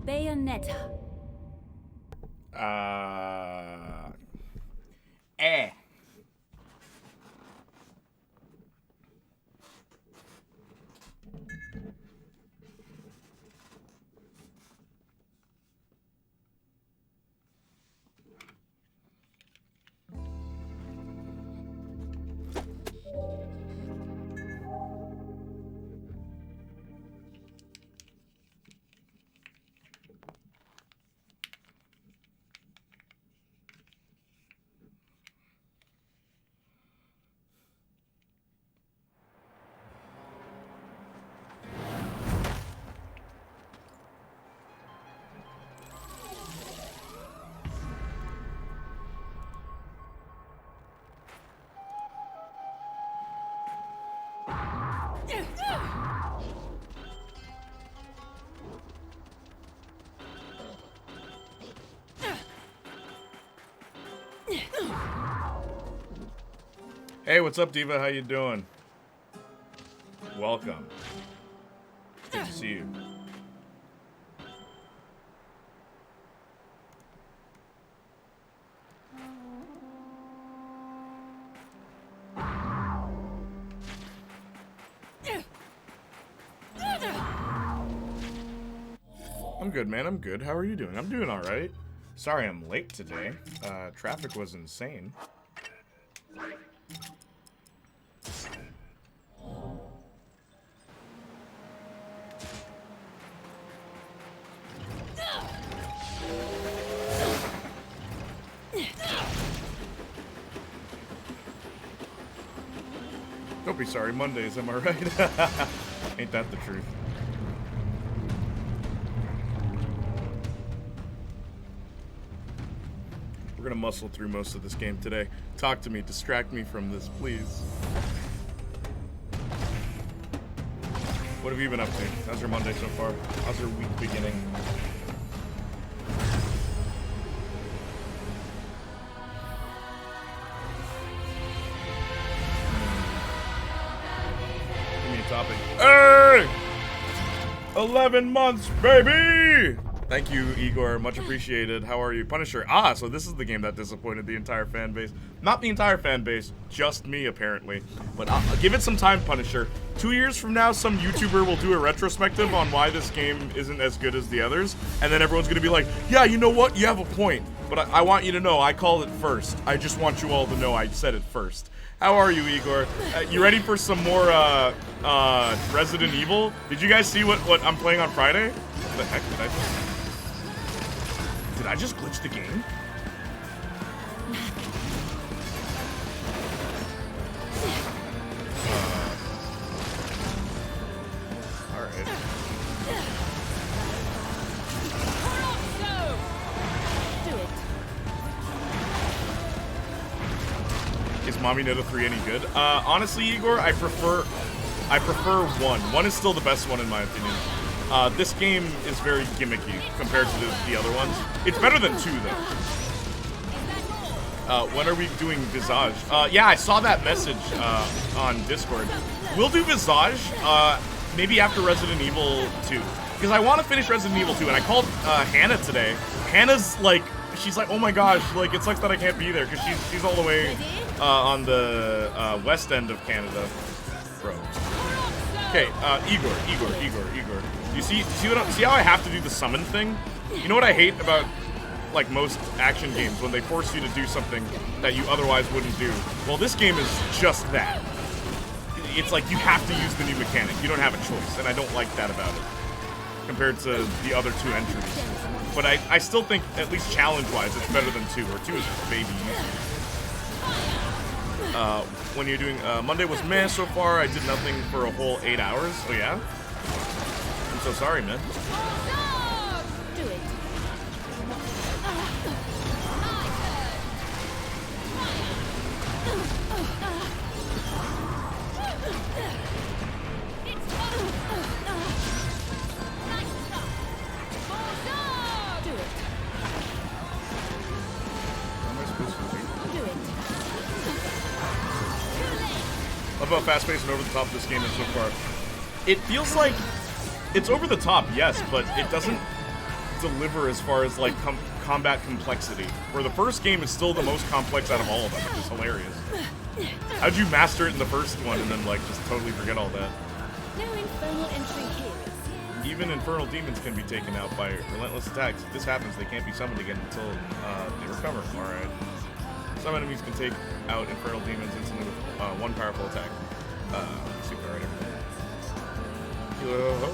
Bayonetta. Eh. Hey, what's up, Diva? How you doing? Welcome. Good to see you. I'm good, man. I'm good. How are you doing? I'm doing all right. Sorry I'm late today. Traffic was insane. Don't be sorry, Mondays, am I right? Ain't that the truth? We're gonna muscle through most of this game today. Talk to me, distract me from this, please. What have you been up to? How's your Monday so far? How's your week beginning? Topic. Hey! 11 months, baby! Thank you, Igor. Much appreciated. How are you? Punisher. Ah, so this is the game that disappointed the entire fan base. Not the entire fan base, just me, apparently. But I'll give it some time, Punisher. 2 years from now, some YouTuber will do a retrospective on why this game isn't as good as the others. And then everyone's gonna be like, yeah, you know what? You have a point. But I want you to know, I called it first. I just want you all to know I said it first. How are you, Igor? You ready for some more Resident Evil? Did you guys see what I'm playing on Friday? What the heck did I just glitch the game? Alright. Is Bayonetta 3 any good? Honestly, Igor, I prefer 1. 1 is still the best one in my opinion. This game is very gimmicky compared to the other ones. It's better than 2 though. When are we doing Visage? Yeah, I saw that message on Discord. We'll do Visage maybe after Resident Evil 2. Because I want to finish Resident Evil 2, and I called Hannah today. Hannah's like, she's like, oh my gosh, like it sucks that I can't be there, because she's all the way on the west end of Canada. Bro. Okay, Igor. You see how I have to do the summon thing? You know what I hate about like most action games, when they force you to do something that you otherwise wouldn't do? Well, this game is just that. It's like you have to use the new mechanic. You don't have a choice, and I don't like that about it compared to the other 2 entries. But I still think, at least challenge-wise, it's better than 2, where 2 is just baby easy. When you're doing, Monday was meh so far. I did nothing for a whole 8 hours. Oh yeah? I'm so sorry, man. Do it. Love how fast-paced and over-the-top this game is so far. It feels like it's over the top, yes, but it doesn't. deliver as far as like combat complexity, where the first game is still the most complex out of all of them, which is hilarious. How'd you master it in the first one and then like just totally forget all that? No infernal entry here. Even infernal demons can be taken out by relentless attacks. If this happens, they can't be summoned again until they recover. Alright. Some enemies can take out infernal demons instantly with one powerful attack. Super right over.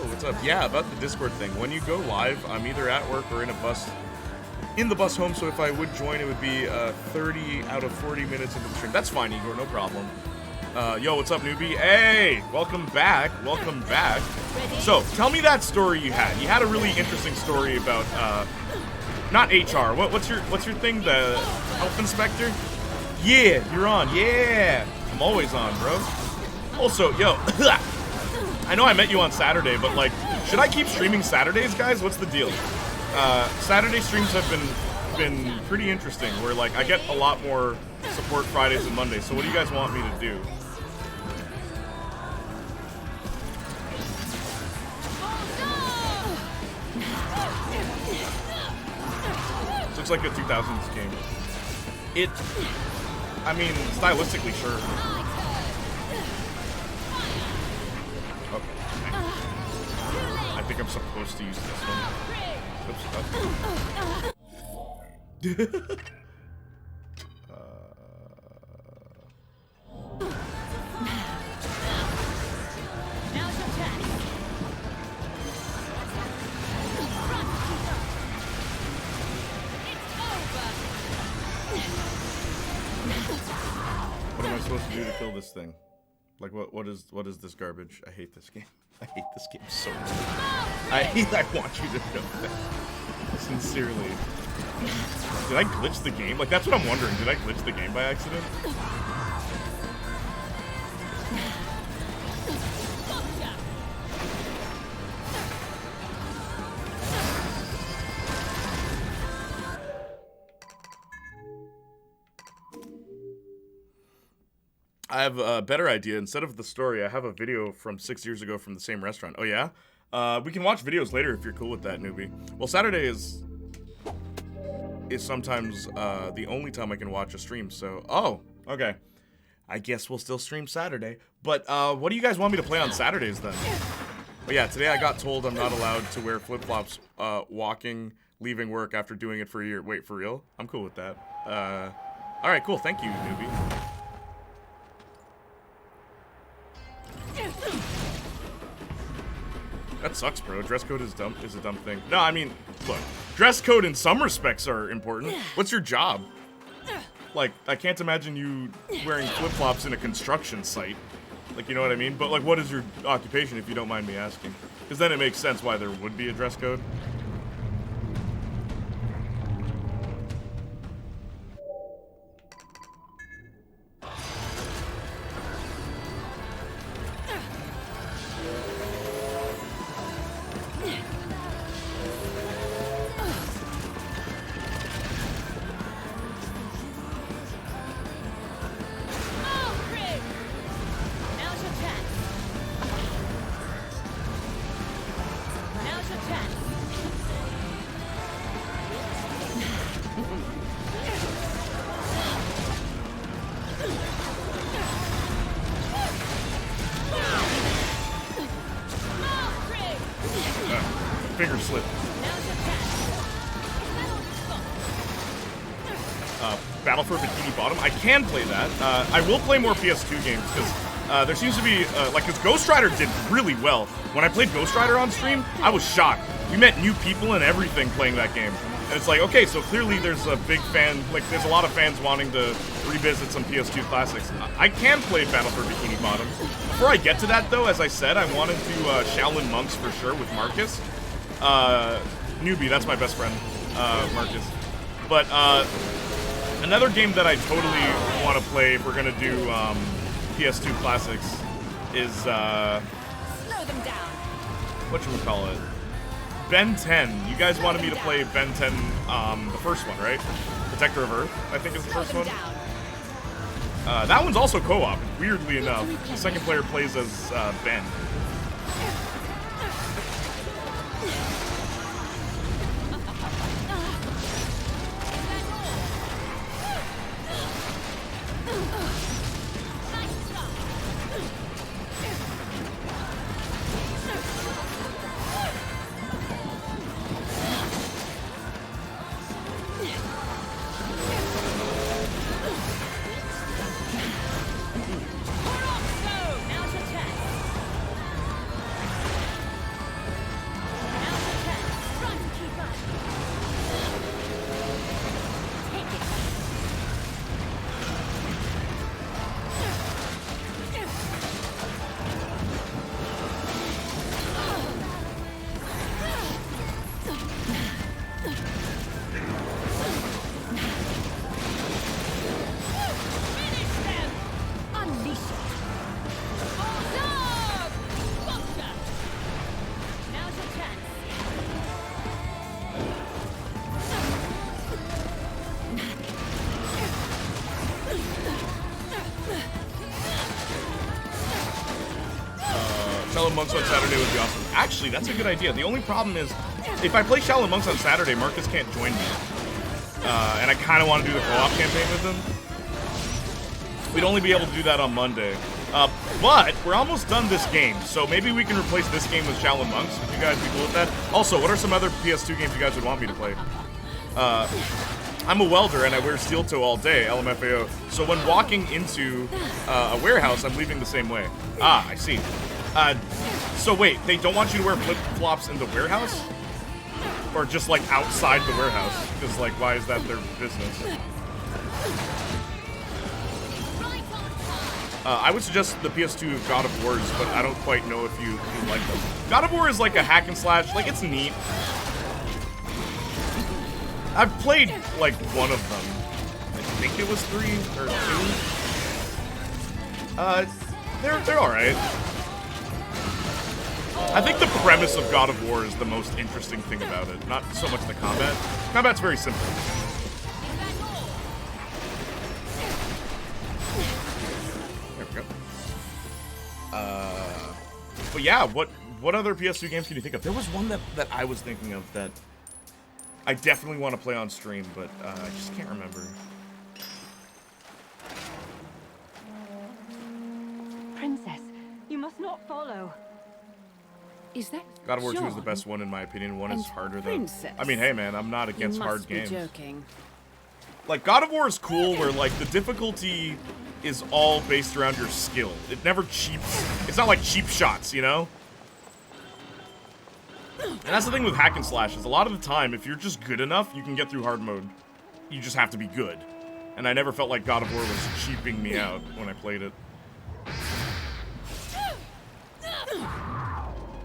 What's up? Yeah, about the Discord thing. When you go live, I'm either at work or in the bus home, so if I would join, it would be 30 out of 40 minutes into the stream. That's fine, Igor, no problem. Yo, what's up, newbie? Hey, welcome back. Welcome back. So, tell me that story you had. You had a really interesting story about, not HR. What's your thing? The health inspector? Yeah, you're on. Yeah. I'm always on, bro. Also, yo, I know I met you on Saturday, but like, should I keep streaming Saturdays, guys? What's the deal? Saturday streams have been pretty interesting, where like I get a lot more support Fridays and Mondays. So what do you guys want me to do? Looks like a 2000s game. I mean, stylistically, sure. Okay. I think I'm supposed to use this one. Oops. What am I supposed to do to kill this thing? Like, what is this garbage? I hate this game. I hate this game so much. I want you to know that. Sincerely. Did I glitch the game? Like, that's what I'm wondering. Did I glitch the game by accident? I have a better idea. Instead of the story, I have a video from 6 years ago from the same restaurant. Oh, yeah? We can watch videos later if you're cool with that, newbie. Well, Saturday is sometimes the only time I can watch a stream, so... Oh, okay. I guess we'll still stream Saturday. But what do you guys want me to play on Saturdays, then? But yeah, today I got told I'm not allowed to wear flip-flops walking, leaving work after doing it for a year. Wait, for real? I'm cool with that. Alright, cool. Thank you, newbie. That sucks, bro. Dress code is a dumb thing. No, I mean, look, dress code in some respects are important. What's your job? Like, I can't imagine you wearing flip-flops in a construction site. Like, you know what I mean? But like, what is your occupation, if you don't mind me asking? Because then it makes sense why there would be a dress code. Finger slip. Battle for Bikini Bottom. I can play that. I will play more PS2 games because there seems to be like, because Ghost Rider did really well. When I played Ghost Rider on stream, I was shocked. We met new people and everything playing that game, and it's like, okay, so clearly there's a big fan. Like, there's a lot of fans wanting to revisit some PS2 classics. I can play Battle for Bikini Bottom. Before I get to that, though, as I said, I wanted to Shaolin Monks for sure with Marcus. Newbie, that's my best friend, Marcus. But, another game that I totally want to play if we're gonna do, PS2 classics is, Slow them down. whatchamacallit? Ben 10. You guys wanted me to play Ben 10, the first one, right? Protector of Earth, I think is the first one. That one's also co-op, weirdly enough. The second player plays as, Ben. Shaolin Monks on Saturday would be awesome. Actually, that's a good idea. The only problem is, if I play Shaolin Monks on Saturday, Marcus can't join me. And I kind of want to do the co-op campaign with him. We'd only be able to do that on Monday. But we're almost done this game, so maybe we can replace this game with Shaolin Monks. If you guys be cool with that. Also, what are some other PS2 games you guys would want me to play? I'm a welder and I wear steel toe all day, LMFAO. So when walking into a warehouse, I'm leaving the same way. Ah, I see. So wait, they don't want you to wear flip-flops in the warehouse? Or just like outside the warehouse? Because like, why is that their business? I would suggest the PS2 God of Wars, but I don't quite know if you like them. God of War is like a hack and slash, like it's neat. I've played like one of them. I think it was 3 or 2. They're alright. I think the premise of God of War is the most interesting thing about it, not so much the combat. Combat's very simple. There we go. But yeah, what other PS2 games can you think of? There was one that I was thinking of that I definitely want to play on stream, but I just can't remember. Princess, you must not follow. Is that God of War 2 is the John? best one in my opinion. One is And harder though. Princess? I mean, hey man, I'm not You against hard must be games. joking. Like God of War is cool where like the difficulty is all based around your skill. It never cheaps. It's not like cheap shots, you know? And that's the thing with hack and slash is a lot of the time, if you're just good enough, you can get through hard mode. You just have to be good. And I never felt like God of War was cheaping me out when I played it.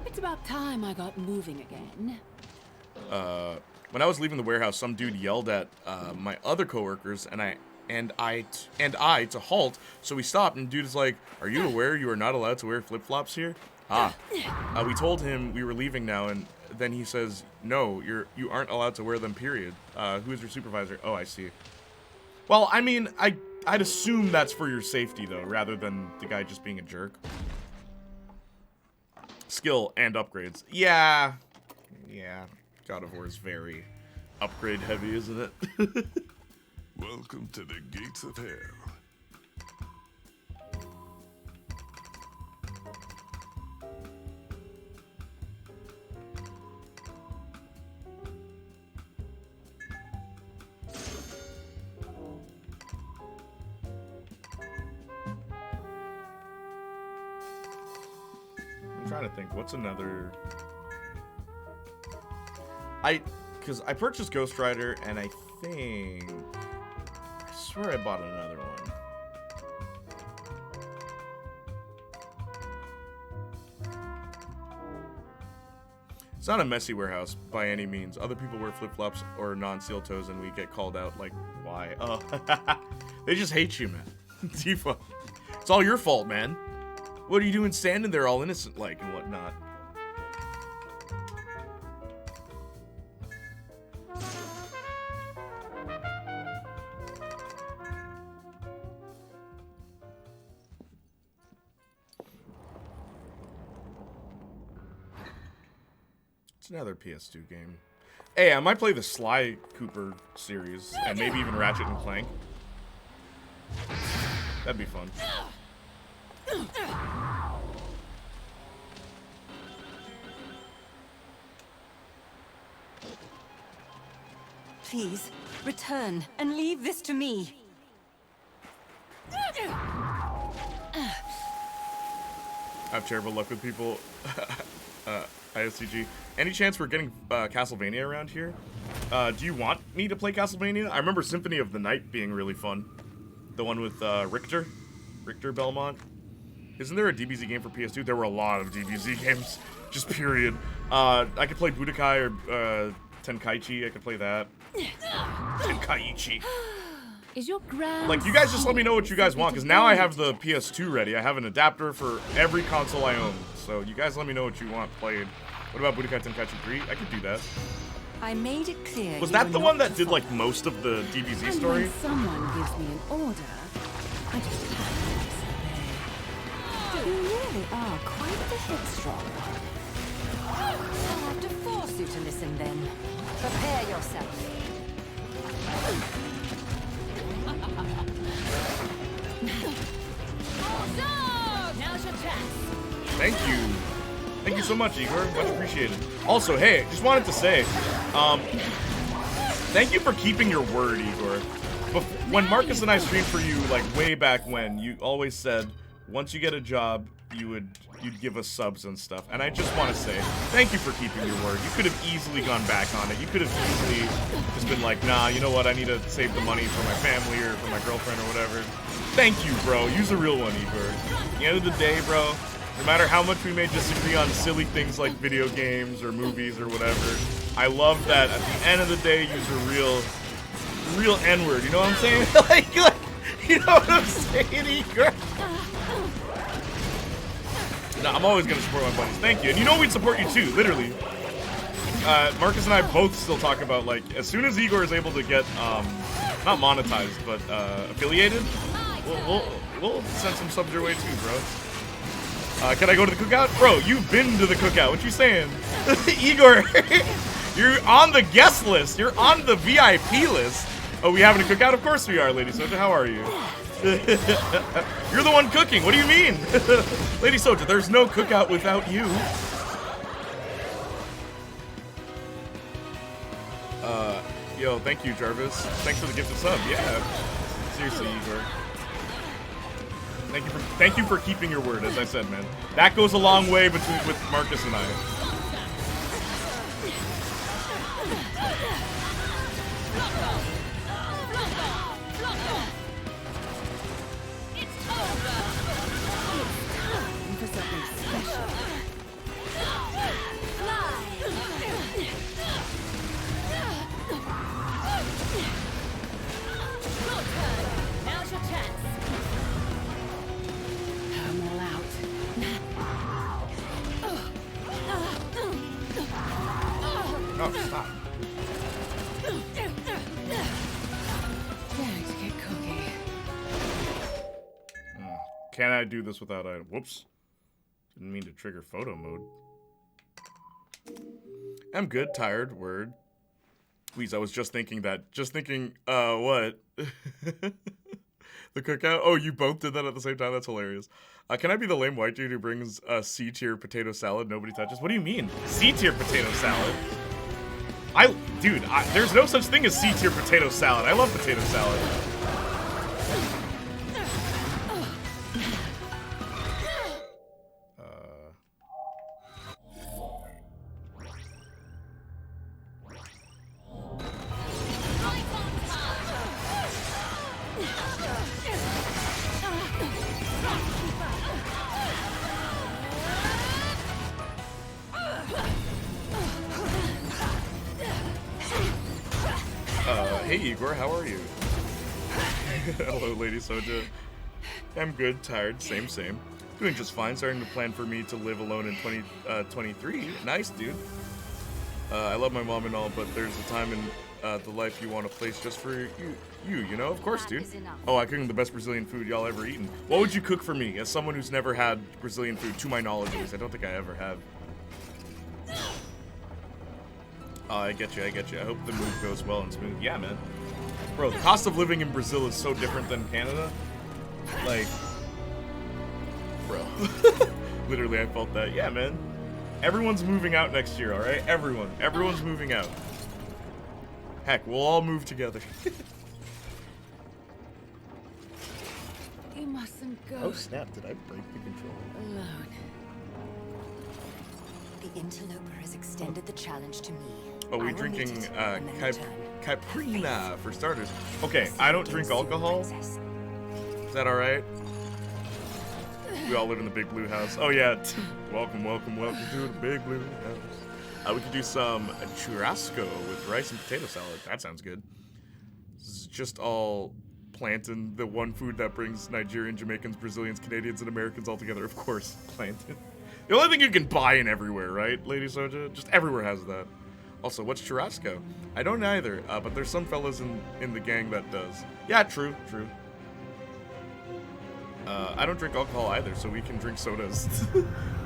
It's about time I got moving again. When I was leaving the warehouse, some dude yelled at my other coworkers and I to halt. So we stopped, and dude is like, "Are you aware you are not allowed to wear flip-flops here?" We told him we were leaving now, and then he says, "No, you aren't allowed to wear them. Period." Who is your supervisor? Oh, I see. Well, I mean, I'd assume that's for your safety though, rather than the guy just being a jerk. Skill and upgrades. Yeah. God of War is very upgrade heavy, isn't it? Welcome to the gates of hell. I'm trying to think, what's another... Because I purchased Ghost Rider, and I think... I swear I bought another one. It's not a messy warehouse by any means. Other people wear flip-flops or non-steel toes, and we get called out, like, why? Oh, they just hate you, man. Tifa. It's all your fault, man. What are you doing standing there all innocent-like and whatnot? It's another PS2 game. Hey, I might play the Sly Cooper series and maybe even Ratchet and Clank. That'd be fun. Please, return and leave this to me. I have terrible luck with people. ISTG. Any chance we're getting Castlevania around here? Do you want me to play Castlevania? I remember Symphony of the Night being really fun. The one with Richter Belmont. Isn't there a DBZ game for PS2? There were a lot of DBZ games, just period. I could play Budokai or Tenkaichi. I could play that. Tenkaichi. Is your grand... Like, you guys just let me know what you guys want, because now I have the PS2 ready. I have an adapter for every console I own. So you guys let me know what you want played. What about Budokai Tenkaichi 3? I could do that. I made it clear. Was that the one that did, like, most of the DBZ And story? when someone gives me an order, I just have to disobey. really are quite the headstrong. I'll have to force you to listen then. Prepare yourself. Now's your chance. Thank you. Thank you so much, Igor. Much appreciated. Also, hey, just wanted to say, thank you for keeping your word, Igor. When Marcus and I streamed for you, like way back when, you always said once you get a job, you'd give us subs and stuff. And I just want to say thank you for keeping your word. You could have easily gone back on it. You could have easily just been like, nah, you know what? I need to save the money for my family or for my girlfriend or whatever. Thank you, bro. Use a real one, Igor. At the end of the day, bro, no matter how much we may disagree on silly things like video games or movies or whatever, I love that at the end of the day, use a real N-word. You know what I'm saying? like, you know what I'm saying, Igor? No, I'm always gonna support my buddies. Thank you. And you know we'd support you too, literally. Marcus and I both still talk about, like, as soon as Igor is able to get, not monetized, but affiliated, we'll send some subs your way too, bro. Can I go to the cookout? Bro, you've been to the cookout. What you saying? Igor, you're on the guest list. You're on the VIP list. Oh, we having a cookout? Of course we are, Lady Soja. How are you? You're the one cooking. What do you mean? Lady Soja, there's no cookout without you. Yo, thank you, Jarvis. Thanks for the gifted sub. Yeah. Seriously, Igor. Thank you for keeping your word, as I said, man. That goes a long way with Marcus and I. Now's your chance. I'm all out. Oh, stop. Going to get cookie. Can I do this without item? Whoops. Didn't mean to trigger photo mode. I'm good, tired, word. Please, I was just thinking that. Just thinking, what? The cookout? Oh, you both did that at the same time? That's hilarious. Can I be the lame white dude who brings a C-tier potato salad nobody touches? What do you mean? C-tier potato salad? Dude, there's no such thing as C-tier potato salad. I love potato salad. Hey Igor, how are you? Hello, Lady Soja. I'm good, tired, same. Doing just fine, starting to plan for me to live alone in 2023. Nice, dude. I love my mom and all, but there's a time in the life you want a place just for you know? Of course, dude. Oh, I cook the best Brazilian food y'all ever eaten. What would you cook for me? As someone who's never had Brazilian food, to my knowledge at least. I don't think I ever have. Oh, I get you. I hope the move goes well and smooth. Yeah, man. Bro, the cost of living in Brazil is so different than Canada. Like, bro. Literally, I felt that. Yeah, man. Everyone's moving out next year, alright? Everyone's moving out. Heck, we'll all move together. You mustn't go Oh, snap. Did I break the controller? alone. The interloper has extended the challenge to me. Oh, we're drinking Caipirinha for starters. Okay, I don't drink alcohol. Is that alright? We all live in the big blue house. Oh yeah, welcome to the big blue house. We could do some churrasco with rice and potato salad. That sounds good. This is just all plantain, the one food that brings Nigerian, Jamaicans, Brazilians, Canadians, and Americans all together. Of course, plantain. The only thing you can buy in everywhere, right, Lady Soja? Just everywhere has that. Also, what's churrasco? I don't either, but there's some fellas in the gang that does. Yeah, true. I don't drink alcohol either, so we can drink sodas.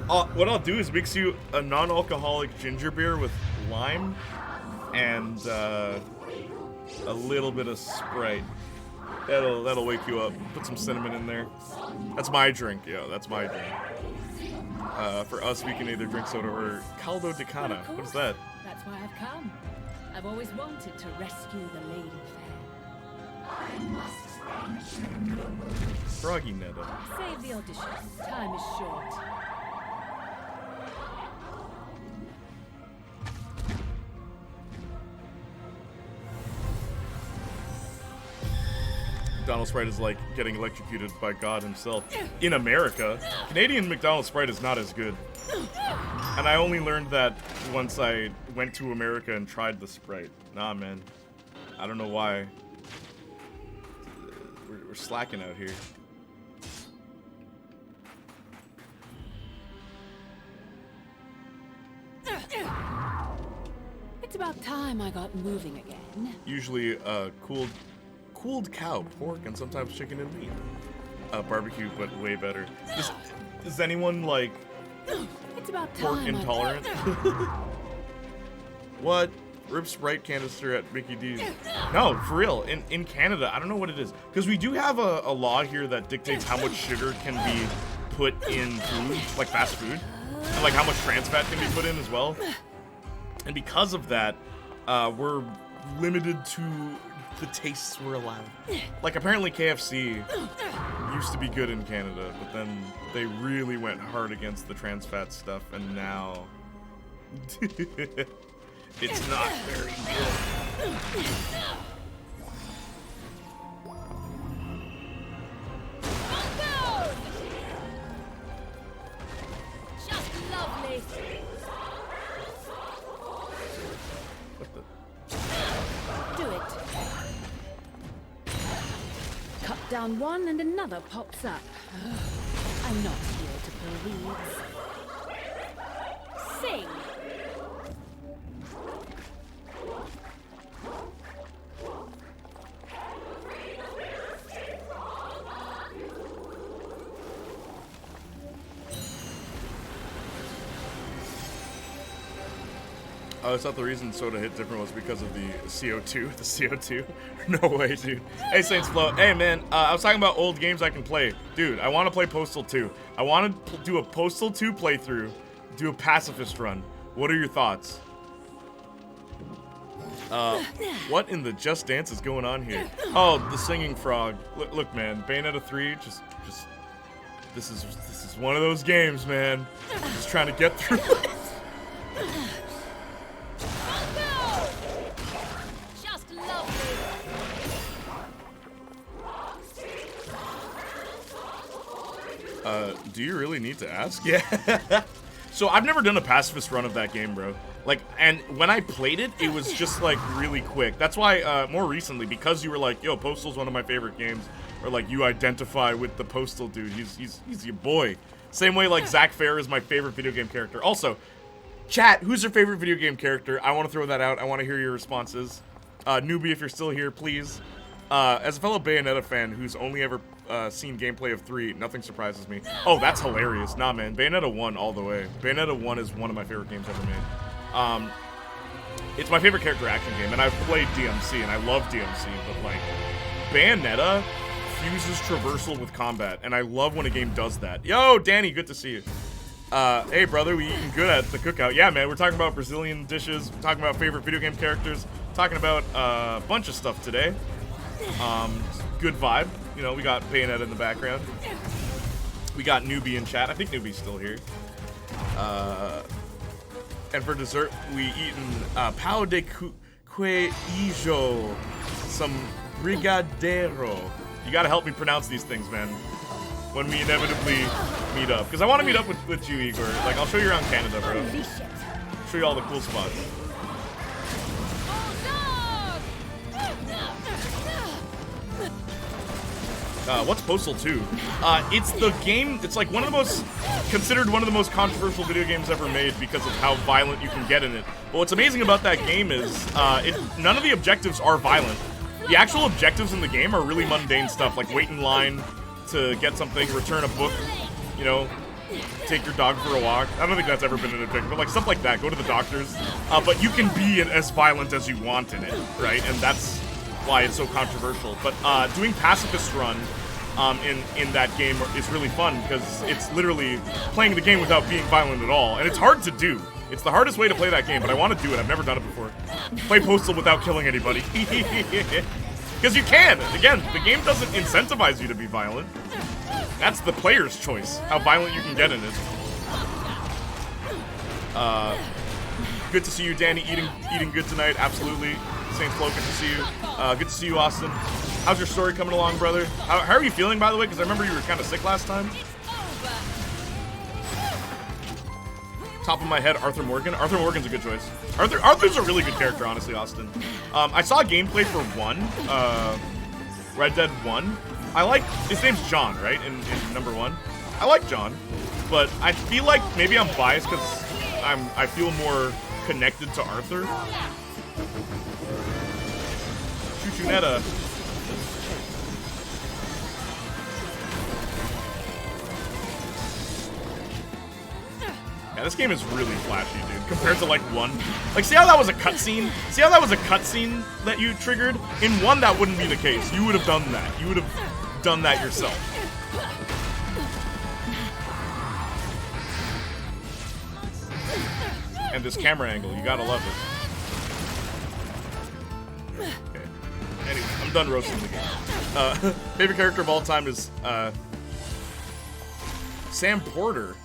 What I'll do is mix you a non-alcoholic ginger beer with lime and a little bit of Sprite. That'll wake you up. Put some cinnamon in there. That's my drink, yo. That's my drink. For us, we can either drink soda or caldo de cana. What is that? That's why I've come. I've always wanted to rescue the lady fair. Froggy Netta. Save the audition. Time is short. McDonald's Sprite is like getting electrocuted by God himself. In America, Canadian McDonald's Sprite is not as good. And I only learned that once I went to America and tried the Sprite. Nah, man. I don't know why. We're slacking out here. It's about time I got moving again. Usually, cooled cow, pork, and sometimes chicken and meat. Barbecue, but way better. Is anyone, like, It's about pork time intolerant? What? Rip Sprite canister at Mickey D's. No, for real. In Canada, I don't know what it is. Because we do have a law here that dictates how much sugar can be put in food, like fast food. And like how much trans fat can be put in as well. And because of that, we're limited to the tastes we're allowed. Like apparently KFC used to be good in Canada, but then they really went hard against the trans fat stuff, and now it's not very good. Just lovely. What the? Do it. Cut down one and another pops up. I'm not here to pull weeds. Sing. Oh, I thought the reason soda hit different was because of the CO2. The CO2? No way, dude. Hey, Saints Flow. Hey, man. I was talking about old games I can play. Dude, I want to play Postal 2. I want to do a Postal 2 playthrough. Do a pacifist run. What are your thoughts? What in the Just Dance is going on here? Oh, the singing frog. Look, man. Bayonetta 3, just... This is one of those games, man. I'm just trying to get through it. Just lovely. Do you really need to ask? Yeah. So I've never done a pacifist run of that game, bro. Like, and when I played it, it was just like really quick. That's why more recently, because you were like, yo, Postal's one of my favorite games, or like you identify with the Postal dude. He's your boy. Same way like Zack Fair is my favorite video game character. Also, chat, who's your favorite video game character? I want to throw that out. I want to hear your responses. Newbie, if you're still here, please. As a fellow Bayonetta fan who's only ever seen gameplay of 3, nothing surprises me. Oh, that's hilarious. Nah, man. Bayonetta 1 all the way. Bayonetta 1 is one of my favorite games ever made. It's my favorite character action game, and I've played DMC, and I love DMC, but, like, Bayonetta fuses traversal with combat, and I love when a game does that. Yo, Danny, good to see you. Hey, brother, we eating good at the cookout. Yeah, man, we're talking about Brazilian dishes, we're talking about favorite video game characters, talking about a bunch of stuff today. Good vibe. You know, we got Bayonetta in the background. We got Newbie in chat. I think Newbie's still here. And for dessert, we eaten pão de queijo, some brigadeiro. You gotta help me pronounce these things, man, when we inevitably meet up. Because I want to meet up with you, Igor. Like, I'll show you around Canada, bro. Show you all the cool spots. What's Postal 2? It's the game, it's like considered one of the most controversial video games ever made because of how violent you can get in it. But what's amazing about that game is, none of the objectives are violent. The actual objectives in the game are really mundane stuff, like wait in line to get something, return a book, you know, take your dog for a walk. I don't think that's ever been in a pick, but like stuff like that. Go to the doctors. But you can be as violent as you want in it, right? And that's why it's so controversial. But doing pacifist run in that game is really fun because it's literally playing the game without being violent at all, and it's hard to do. It's the hardest way to play that game, but I want to do it. I've never done it before. Play Postal without killing anybody. Because you can. Again, the game doesn't incentivize you to be violent. That's the player's choice, how violent you can get in it. Good to see you, Danny. Eating good tonight. Absolutely. Saint Flo, good to see you. Good to see you, Austin. How's your story coming along, brother? How are you feeling, by the way? Because I remember you were kind of sick last time. Top of my head, Arthur Morgan. Arthur Morgan's a good choice. Arthur's a really good character, honestly, Austin. I saw gameplay for 1, Red Dead 1. I like, his name's John, right, in number 1. I like John, but I feel like maybe I'm biased because I feel more connected to Arthur. Chuchunetta. Yeah, this game is really flashy, dude, compared to, like, 1. Like, see how that was a cutscene? See how that was a cutscene that you triggered? In 1, that wouldn't be the case. You would have done that. You would have done that yourself. And this camera angle, you gotta love it. Okay. Anyway, I'm done roasting the game. Favorite character of all time is, Sam Porter.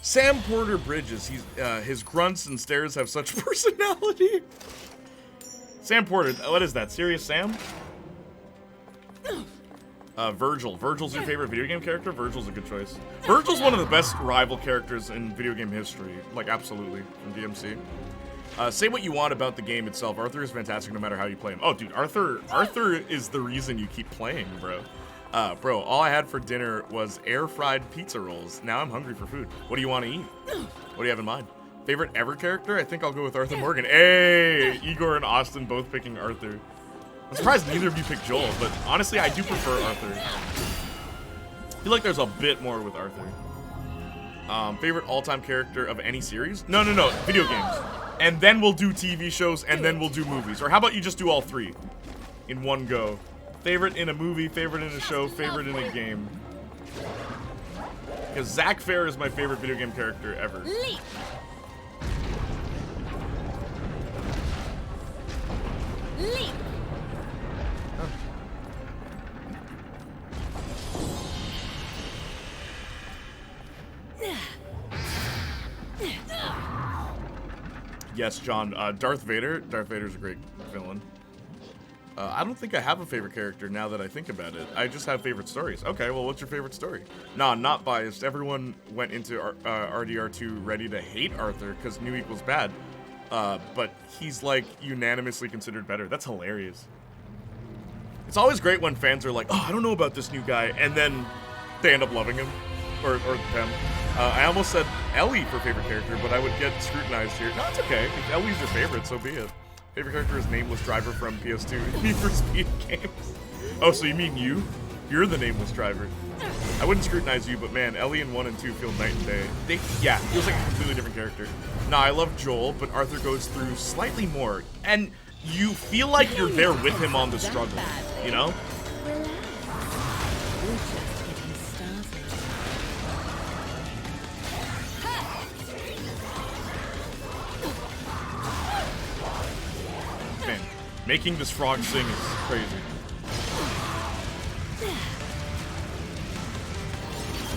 Sam Porter Bridges. His grunts and stares have such personality. Sam Porter. What is that? Serious Sam? Virgil. Virgil's your favorite video game character? Virgil's a good choice. Virgil's one of the best rival characters in video game history. Like, absolutely. From DMC. Say what you want about the game itself. Arthur is fantastic no matter how you play him. Oh, dude. Arthur is the reason you keep playing, bro. Bro, all I had for dinner was air-fried pizza rolls. Now I'm hungry for food. What do you want to eat? What do you have in mind? Favorite ever character? I think I'll go with Arthur Morgan. Hey! Igor and Austin both picking Arthur. I'm surprised neither of you picked Joel, but honestly, I do prefer Arthur. I feel like there's a bit more with Arthur. Favorite all-time character of any series? No. Video games. And then we'll do TV shows, and then we'll do movies. Or how about you just do all 3 in one go? Favorite in a movie, favorite in a show, favorite in a game. Because Zack Fair is my favorite video game character ever. Leap. Leap. Yes, John. Darth Vader. Darth Vader's a great villain. I don't think I have a favorite character now that I think about it. I just have favorite stories. Okay, well, what's your favorite story? Nah, not biased. Everyone went into RDR2 ready to hate Arthur because new equals bad. But he's, like, unanimously considered better. That's hilarious. It's always great when fans are like, oh, I don't know about this new guy, and then they end up loving him. Or them. I almost said Ellie for favorite character, but I would get scrutinized here. No, it's okay. If Ellie's your favorite, so be it. Favorite character is Nameless Driver from PS2 Need for Speed games. Oh, so you mean you? You're the Nameless Driver. I wouldn't scrutinize you, but man, Ellie in 1 and 2 feel night and day. Yeah, feels like a completely different character. Nah, I love Joel, but Arthur goes through slightly more. And you feel like you're there with him on the struggle, you know? Man, making this frog sing is crazy.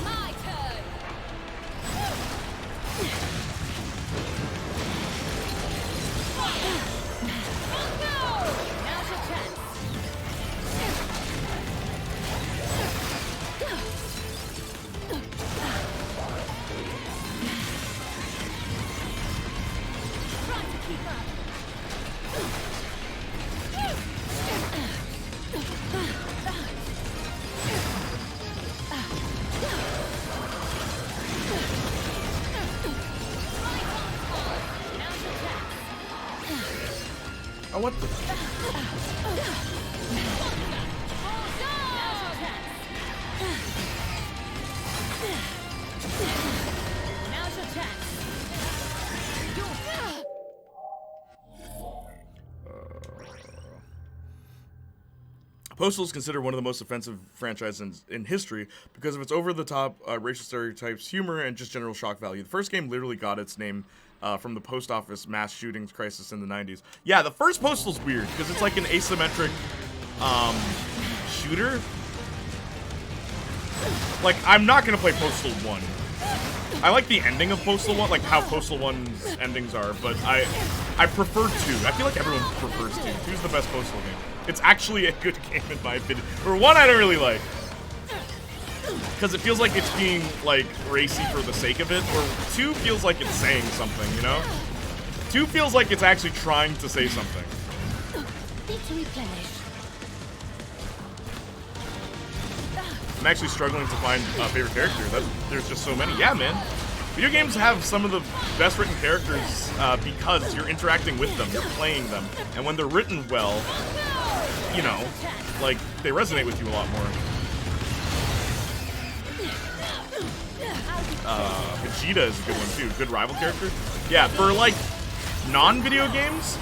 My turn. Now's your chance. Try to keep up. Oh, what the? Postal is considered one of the most offensive franchises in history because of its over-the-top racial stereotypes, humor, and just general shock value. The first game literally got its name from the post office mass shootings crisis in the 90s. Yeah, the first Postal's weird because it's like an asymmetric shooter. Like, I'm not going to play Postal 1. I like the ending of Postal 1, like how Postal 1's endings are, but I prefer 2. I feel like everyone prefers 2. 2's the best Postal game. It's actually a good game in my opinion. For 1, I don't really like. Because it feels like it's being, like, racy for the sake of it, or 2 feels like it's saying something, you know? 2 feels like it's actually trying to say something. Need to replenish. I'm actually struggling to find a favorite character. There's just so many. Yeah, man. Video games have some of the best written characters because you're interacting with them, you're playing them, and when they're written well, you know, like, they resonate with you a lot more. Vegeta is a good one, too. Good rival character. Yeah, for, like, non-video games,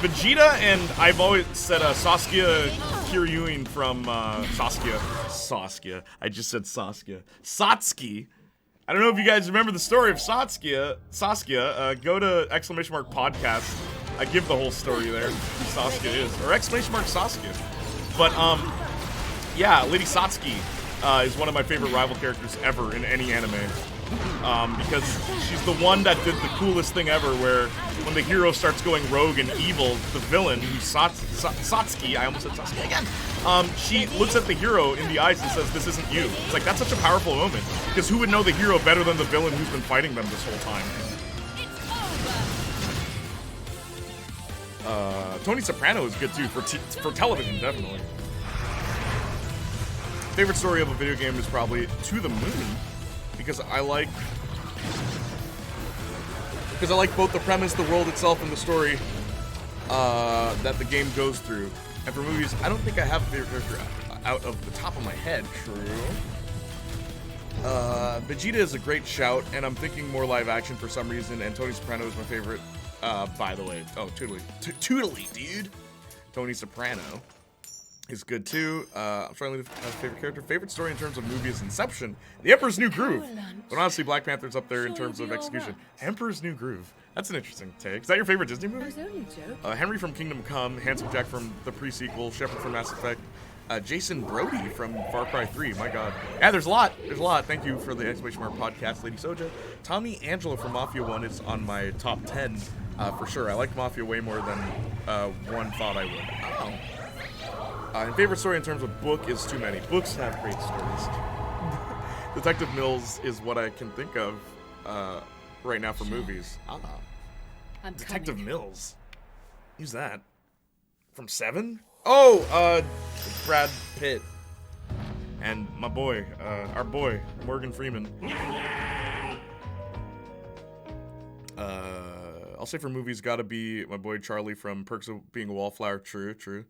Vegeta and I've always said Saskia Kiryuin from Saskia. I just said Saskia. Satsuki. I don't know if you guys remember the story of Saskia. Go to !podcast. I give the whole story there. Who Saskia is, or !Saskia. But yeah, Lady Satsuki is one of my favorite rival characters ever in any anime. Because she's the one that did the coolest thing ever, where when the hero starts going rogue and evil, the villain, who's Satsuki, I almost said Sasuke again, she looks at the hero in the eyes and says, "This isn't you." It's like, that's such a powerful moment, because who would know the hero better than the villain who's been fighting them this whole time? Tony Soprano is good too, for television, definitely. Favorite story of a video game is probably To the Moon, because I like both the premise, the world itself, and the story that the game goes through. And for movies, I don't think I have a favorite character out of the top of my head. True. Vegeta is a great shout, and I'm thinking more live action for some reason, and Tony Soprano is my favorite, by the way. Oh, totally, dude. Tony Soprano is good too. I'm trying to have a favorite character. Favorite story in terms of movie is Inception. The Emperor's New Groove. But honestly, Black Panther's up there in terms of execution. Emperor's New Groove. That's an interesting take. Is that your favorite Disney movie? Henry from Kingdom Come, Handsome Jack from the pre-sequel, Shepard from Mass Effect, Jason Brody from Far Cry 3. My God. Yeah, there's a lot. Thank you for the !Mark podcast, Lady Soja. Tommy Angelo from Mafia 1 is on my top 10 for sure. I like Mafia way more than one thought I would. And favorite story in terms of book is too many. Books have great stories. Detective Mills is what I can think of right now for movies. Detective Mills. Who's that? From Seven? Oh, Brad Pitt. And my boy, our boy, Morgan Freeman. I'll say for movies, gotta be my boy Charlie from Perks of Being a Wallflower. True.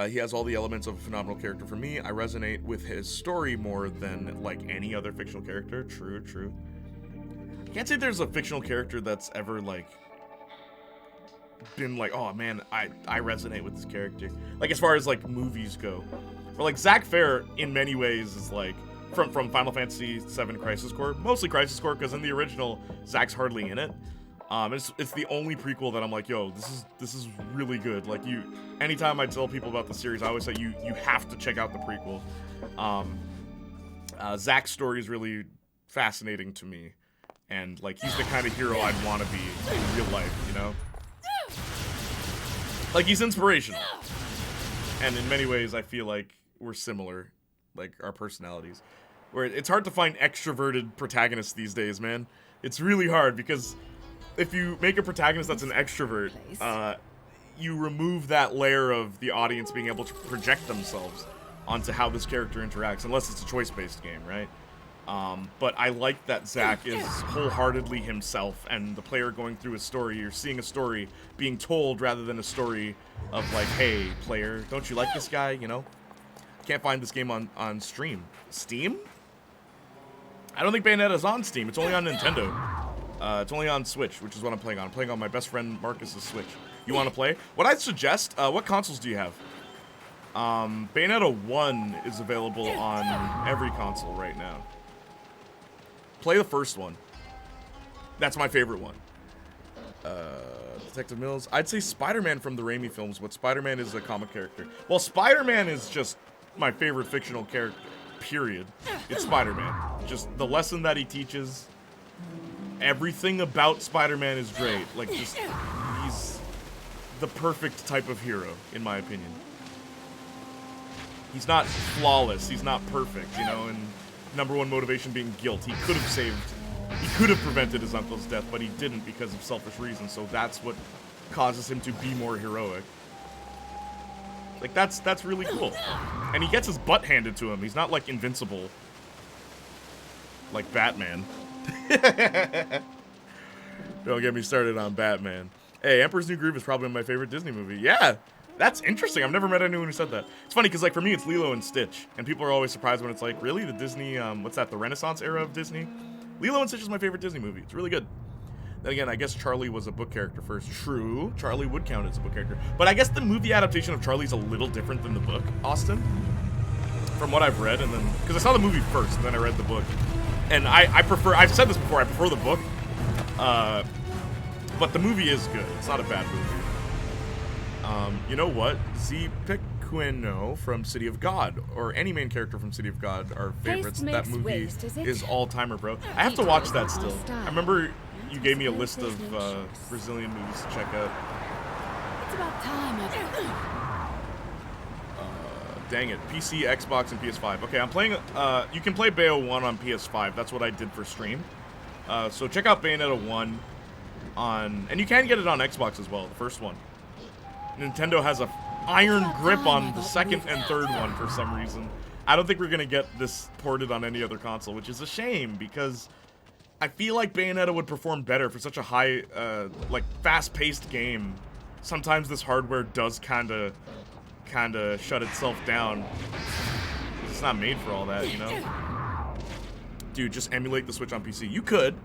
He has all the elements of a phenomenal character. For me, I resonate with his story more than, like, any other fictional character. True. I can't say there's a fictional character that's ever, like, been like, oh man, I resonate with this character. Like, as far as, like, movies go. But, like, Zack Fair, in many ways, is, like, from Final Fantasy VII Crisis Core. Mostly Crisis Core, because in the original, Zack's hardly in it. It's the only prequel that I'm like, yo, this is really good. Like, anytime I tell people about the series, I always say you have to check out the prequel. Zack's story is really fascinating to me, and like, he's the kind of hero I'd want to be in real life, you know? Like, he's inspirational, and in many ways, I feel like we're similar, like our personalities. Where it's hard to find extroverted protagonists these days, man. It's really hard because if you make a protagonist that's an extrovert, you remove that layer of the audience being able to project themselves onto how this character interacts, unless it's a choice-based game, right? But I like that Zack is wholeheartedly himself, and the player going through a story, you're seeing a story being told rather than a story of like, hey, player, don't you like this guy, you know? Can't find this game on Steam. I don't think Bayonetta's on Steam. It's only on Nintendo. It's only on Switch, which is what I'm playing on. I'm playing on my best friend Marcus's Switch. You want to play? What I'd suggest, what consoles do you have? Bayonetta 1 is available on every console right now. Play the first one. That's my favorite one. Detective Mills. I'd say Spider-Man from the Raimi films, but Spider-Man is a comic character. Well, Spider-Man is just my favorite fictional character, period. It's Spider-Man. Just the lesson that he teaches. Everything about Spider-Man is great. Like, just, he's the perfect type of hero, in my opinion. He's not flawless, he's not perfect, you know, and number one motivation being guilt. He could have prevented his uncle's death, but he didn't because of selfish reasons, so that's what causes him to be more heroic. Like, that's really cool. And he gets his butt handed to him. He's not, like, invincible. Like Batman. Don't get me started on Batman. Hey, Emperor's New Groove is probably my favorite Disney movie. Yeah, that's interesting. I've never met anyone who said that. It's funny, because, like, for me, it's Lilo and Stitch. And people are always surprised when it's like, really? The Disney, what's that, the Renaissance era of Disney? Lilo and Stitch is my favorite Disney movie. It's really good. Then again, I guess Charlie was a book character first. True, Charlie would count as a book character. But I guess the movie adaptation of Charlie's a little different than the book, Austin. From what I've read, and then, because I saw the movie first, and then I read the book. And I prefer, I've said this before, I prefer the book. But the movie is good. It's not a bad movie. You know what? Zipiqueno from City of God, or any main character from City of God are favorites. That movie is all-timer, bro. I have to watch that still. I remember you gave me a list of Brazilian movies to check out. It's about time. Dang it. PC, Xbox, and PS5. Okay, I'm playing, you can play Bayo 1 on PS5. That's what I did for stream. So check out Bayonetta 1 on, and you can get it on Xbox as well, the first one. Nintendo has a iron grip on the second and third one for some reason. I don't think we're gonna get this ported on any other console, which is a shame, because I feel like Bayonetta would perform better for such a high, like, fast-paced game. Sometimes this hardware does kinda shut itself down. It's not made for all that, you know? Dude, just emulate the Switch on PC. You could.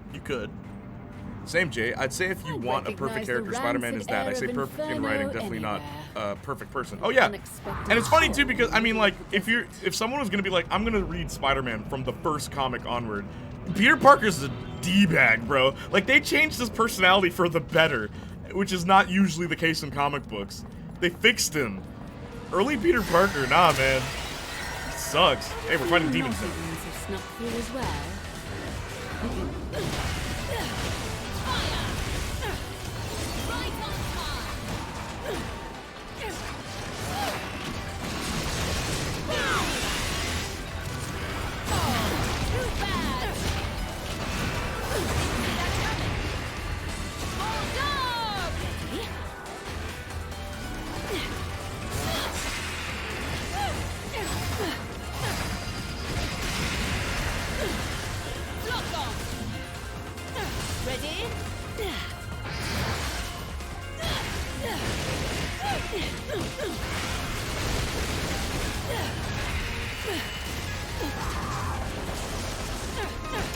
Same, Jay. I'd say if you want a perfect character, Spider-Man is that. I say perfect in writing, definitely not a perfect person. Oh, yeah. And it's funny, too, because, I mean, like, if someone was gonna be like, I'm gonna read Spider-Man from the first comic onward, Peter Parker's a D-bag, bro. Like, they changed his personality for the better, which is not usually the case in comic books. They fixed him. Early Peter Parker, nah, man. Sucks. Hey, we're fighting demons now. Snuck through as well.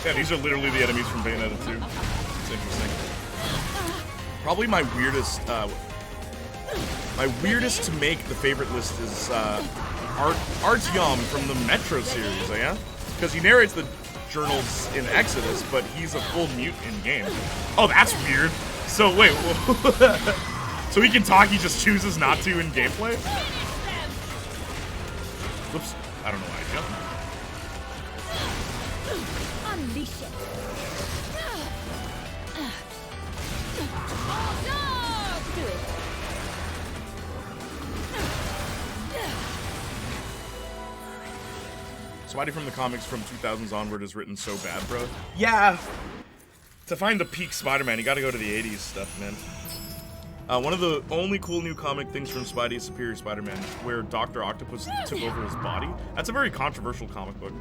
Yeah, these are literally the enemies from Bayonetta 2. It's interesting. Probably my weirdest to make the favorite list is Artyom from the Metro series, yeah? Because he narrates the journals in Exodus, but he's a full mute in game. Oh, that's weird. So wait, so he can talk, he just chooses not to in gameplay? Whoops, I don't know why I jumped. Unleash it. Do it. Spidey from the comics from 2000s onward is written so bad, bro. Yeah. To find the peak Spider-Man, you gotta go to the 80s stuff, man. One of the only cool new comic things from Spidey is Superior Spider-Man, where Dr. Octopus took over his body. That's a very controversial comic book.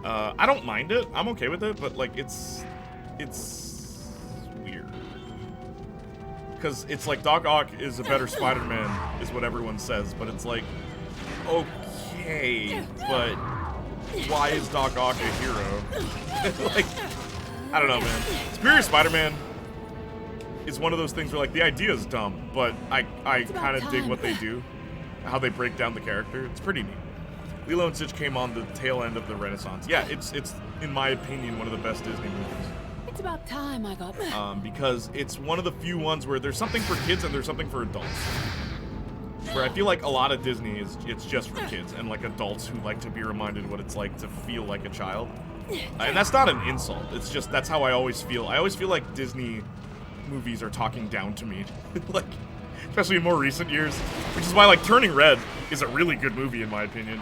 I don't mind it. I'm okay with it, but, like, it's weird. Because it's like Doc Ock is a better Spider-Man, is what everyone says, but it's like, okay, but why is Doc Ock a hero? Like, I don't know, man. Superior Spider-Man is one of those things where, like, the idea is dumb, but I kind of dig what they do. how they break down the character. It's pretty neat. Lilo and Stitch came on the tail end of the Renaissance. Yeah, it's in my opinion one of the best Disney movies. It's about time I got. Because it's one of the few ones where there's something for kids and there's something for adults. Where I feel like a lot of Disney it's just for kids and like adults who like to be reminded what it's like to feel like a child. And that's not an insult. It's just that's how I always feel. I always feel like Disney movies are talking down to me, like especially in more recent years. Which is why like Turning Red is a really good movie in my opinion.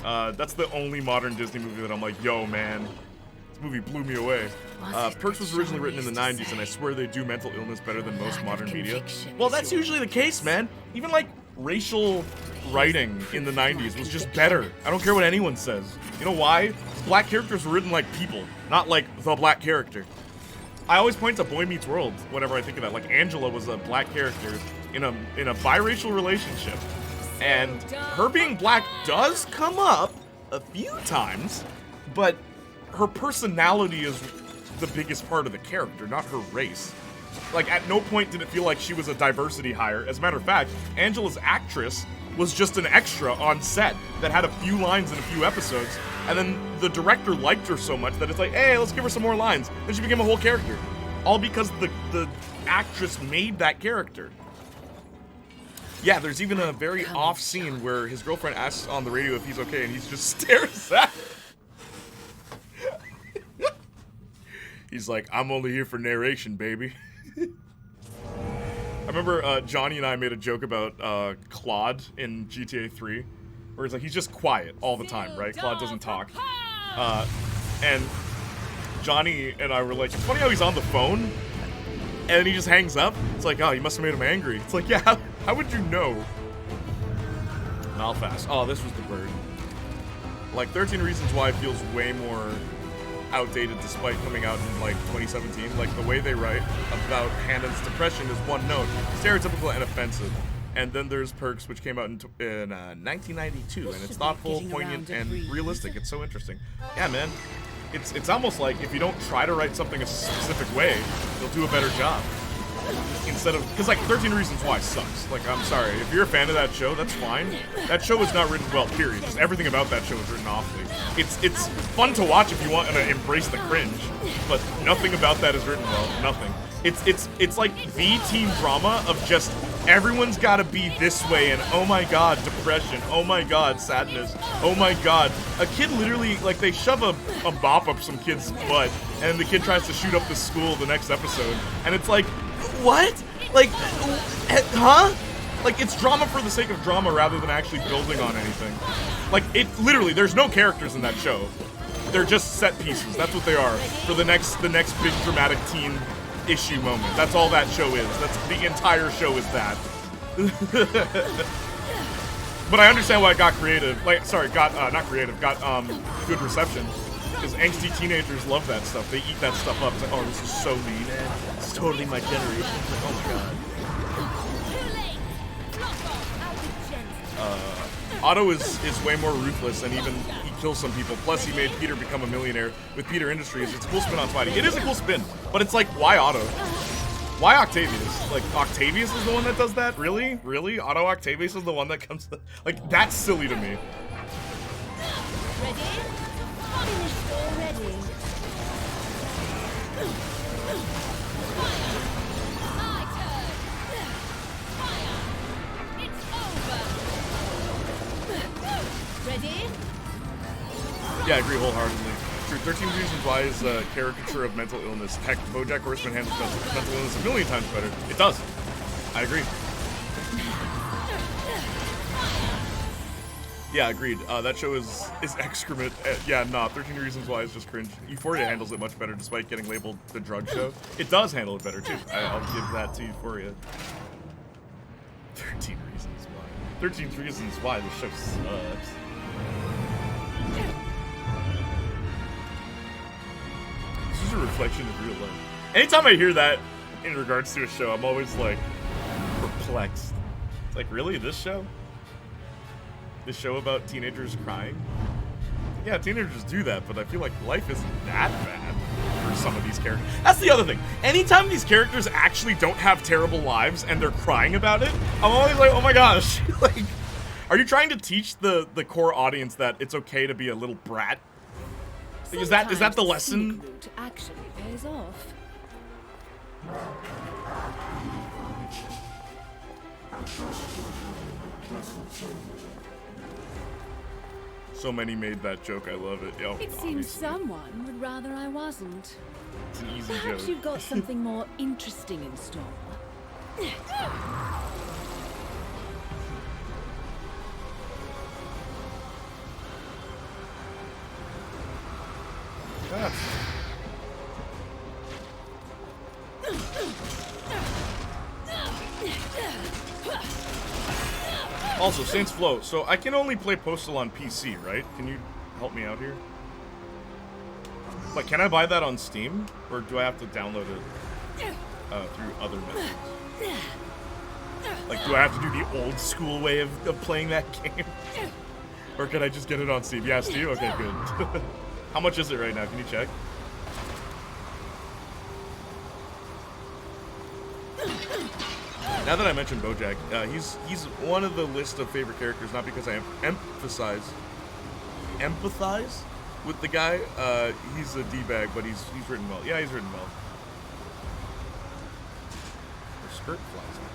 That's the only modern Disney movie that I'm like, yo man, this movie blew me away. Perks was originally written in the 90s, and I swear they do mental illness better than most modern media. Well, that's usually the case, man. Even like racial writing in the 90s was just better. I don't care what anyone says. You know why? Black characters were written like people, not like the black character. I always point to Boy Meets World whenever I think of that. Like Angela was a black character in a biracial relationship, and her being black does come up a few times, but her personality is the biggest part of the character, not her race. Like, at no point did it feel like she was a diversity hire. As a matter of fact, Angela's actress was just an extra on set that had a few lines in a few episodes, and then the director liked her so much that it's like, hey, let's give her some more lines. Then she became a whole character. All because the actress made that character. Yeah, there's even a very off scene where his girlfriend asks on the radio if he's okay, and he just stares at her. He's like, I'm only here for narration, baby. I remember Johnny and I made a joke about Claude in GTA 3, where it's like, he's just quiet all the time, right? Claude doesn't talk. And Johnny and I were like, it's funny how he's on the phone, and then he just hangs up. It's like, oh, you must have made him angry. It's like, yeah, how would you know? Malfast. Oh, this was the bird. Like, 13 Reasons Why feels way more outdated despite coming out in like 2017. Like the way they write about Hannah's depression is one note, stereotypical and offensive. And then there's Perks, which came out in 1992, and it's thoughtful, poignant, and realistic. It's so interesting. Yeah, man. It's almost like if you don't try to write something a specific way, you'll do a better job. Instead of, because like 13 Reasons Why sucks. Like, I'm sorry, if you're a fan of that show, that's fine. That show is not written well, period. Just everything about that show is written awfully. It's fun to watch if you want to embrace the cringe, but nothing about that is written well. Nothing. It's like the teen drama of just everyone's got to be this way, and oh my god, depression. Oh my god, sadness. Oh my god, a kid literally, like, they shove a mop up some kid's butt, and the kid tries to shoot up the school the next episode, and it's like, what? Like, huh? Like, it's drama for the sake of drama rather than actually building on anything. Like, it literally, there's no characters in that show. They're just set pieces. That's what they are for the next big dramatic teen issue moment. That's all that show is. That's the entire show is that. But I understand why it got creative. Like, sorry, not creative. Got good reception. Because angsty teenagers love that stuff. They eat that stuff up. It's like, oh, this is so me, man. It's totally my generation. It's like, oh my god. Otto is way more ruthless, and even he kills some people. Plus, he made Peter become a millionaire with Peter Industries. It's a cool spin on Spidey. It is a cool spin, but it's like, why Otto? Why Octavius? Like, Octavius is the one that does that? Really? Really? Otto Octavius is the one that comes to... Like, that's silly to me. Ready? Finished already. My turn. Fire. It's over. Ready? Yeah, I agree wholeheartedly. True, 13 Reasons Why is a caricature of mental illness. Heck, BoJack Horseman handles mental illness a million times better. It does. I agree. Yeah, agreed. That show is excrement. Yeah, nah, 13 Reasons Why is just cringe. Euphoria handles it much better despite getting labeled the drug show. It does handle it better, too. I'll give that to Euphoria. 13 Reasons Why. 13 Reasons Why this show sucks. This is a reflection of real life. Anytime I hear that in regards to a show, I'm always like perplexed. It's like, really? This show? This show about teenagers crying? Yeah, teenagers do that, but I feel like life isn't that bad for some of these characters. That's the other thing. Anytime these characters actually don't have terrible lives and they're crying about it, I'm always like, oh my gosh. Like, Are you trying to teach the core audience that it's okay to be a little brat? Is that the Sometimes lesson? scenic route actually pays off. So many made that joke. I love it. Yo, It seems obviously. someone would rather I wasn't. It's an easy Perhaps joke. you've got something more interesting in store. Also, Saints Flow. So I can only play Postal on PC, right? Can you help me out here? Like, can I buy that on Steam, or do I have to download it through other methods? Like, do I have to do the old school way of playing that game, or can I just get it on Steam? Yes, do you? Okay, good. How much is it right now? Can you check? Now that I mentioned BoJack, he's one of the list of favorite characters, not because I empathize with the guy. He's a D-bag, but he's written well. Yeah, he's written well. Her skirt flies out.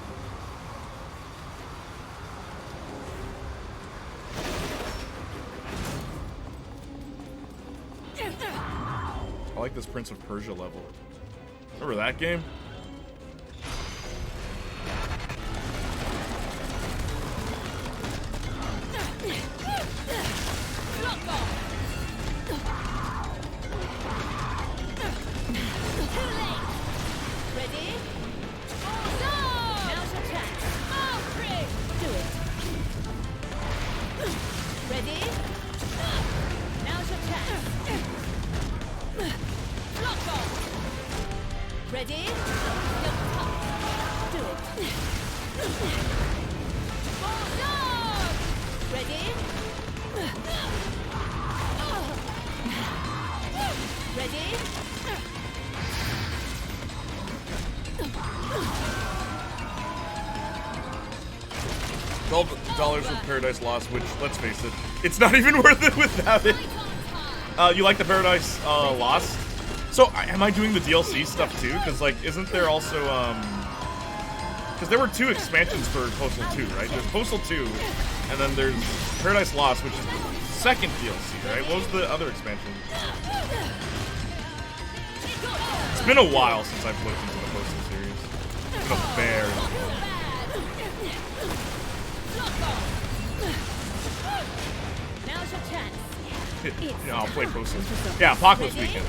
I like this Prince of Persia level. Remember that game? $12 with Paradise Lost, which, let's face it, it's not even worth it without it. You like the Paradise Lost? So, am I doing the DLC stuff too? Because, like, isn't there also, because there were 2 expansions for Postal 2, right? There's Postal 2, and then there's Paradise Lost, which is the second DLC, right? What was the other expansion? It's been a while since I've looked into the Postal series. It's been a very long time. Now's your chance. Yeah, I'll play Postal. Yeah, Apocalypse Weekend.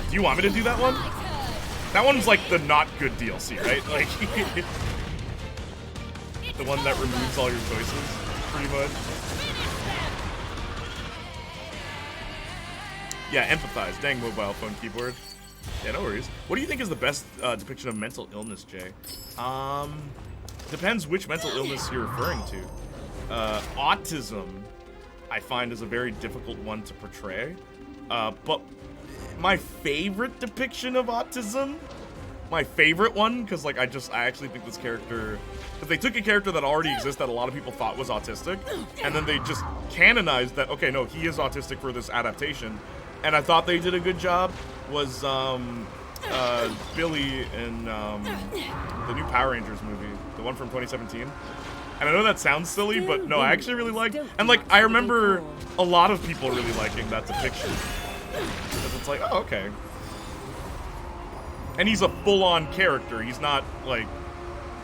Do you want me to do that one? That one's like the not good DLC, right? Like the one that removes all your choices, pretty much. Yeah, empathize. Dang mobile phone keyboard. Yeah, no worries. What do you think is the best depiction of mental illness, Jay? Depends which mental illness you're referring to. Autism, I find, is a very difficult one to portray. But my favorite depiction of autism, my favorite one, because like I actually think this character, because they took a character that already exists that a lot of people thought was autistic, and then they just canonized that, okay, no, he is autistic for this adaptation, and I thought they did a good job, was Billy in the new Power Rangers movie, the one from 2017. And I know that sounds silly, but no, I actually really liked, and like I remember a lot of people really liking that depiction. Because it's like, oh, okay. And he's a full-on character. He's not like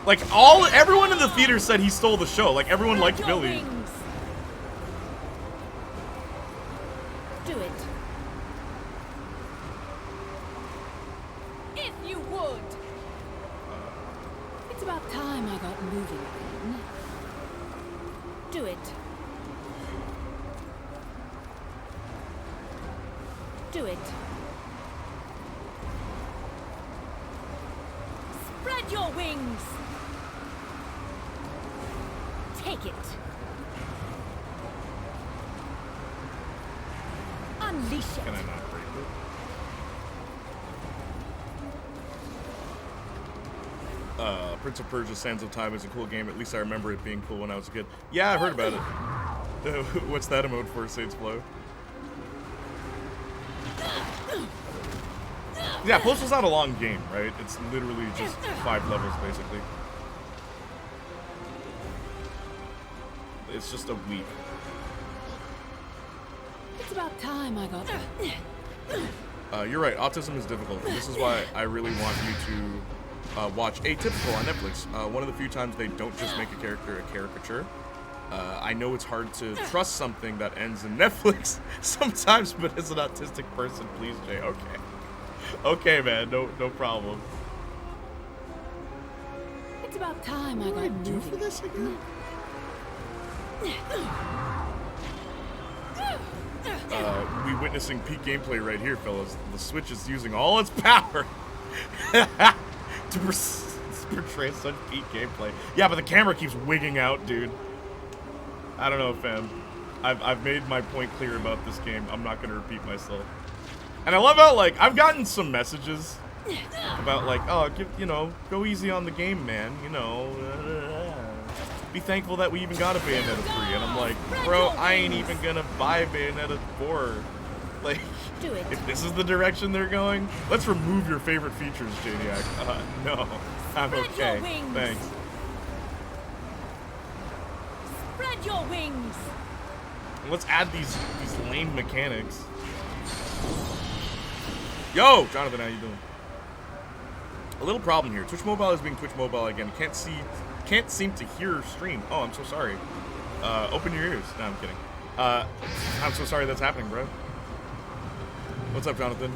everyone in the theater said he stole the show. Like everyone liked Billy. Do it. If you would. It's about time I got moving again. Do it. Do it. Spread your wings. Take it. Unleash it. Can I not break it? Prince of Persia: Sands of Time is a cool game. At least I remember it being cool when I was a kid. Yeah, I heard about it. What's that emote for, Saints Flow? Yeah, Postal's not a long game, right? It's literally just 5 levels, basically. It's just a week. It's about time I got... You're right, autism is difficult, and this is why I really want you to watch Atypical on Netflix. One of the few times they don't just make a character a caricature. I know it's hard to trust something that ends in Netflix sometimes, but as an autistic person, please, Jay, okay. Okay, man, no problem. It's about time I got What do I do moving. for this again? We witnessing peak gameplay right here, fellas. The Switch is using all its power to portray such peak gameplay. Yeah, but the camera keeps wigging out, dude. I don't know, fam. I've made my point clear about this game. I'm not gonna repeat myself. And I love how, like, I've gotten some messages about, like, oh, go easy on the game, man. You know, be thankful that we even got a Bayonetta 3. And I'm like, bro, I ain't even gonna buy Bayonetta 4. Like, Do it. if this is the direction they're going, let's remove your favorite features, Janiac. No, I'm Spread okay. your wings. Thanks. Spread your wings. Let's add these lame mechanics. Yo, Jonathan, how you doing? A little problem here. Twitch Mobile is being Twitch Mobile again. Can't seem to hear stream. Oh, I'm so sorry. Open your ears. No, I'm kidding. I'm so sorry that's happening, bro. What's up, Jonathan?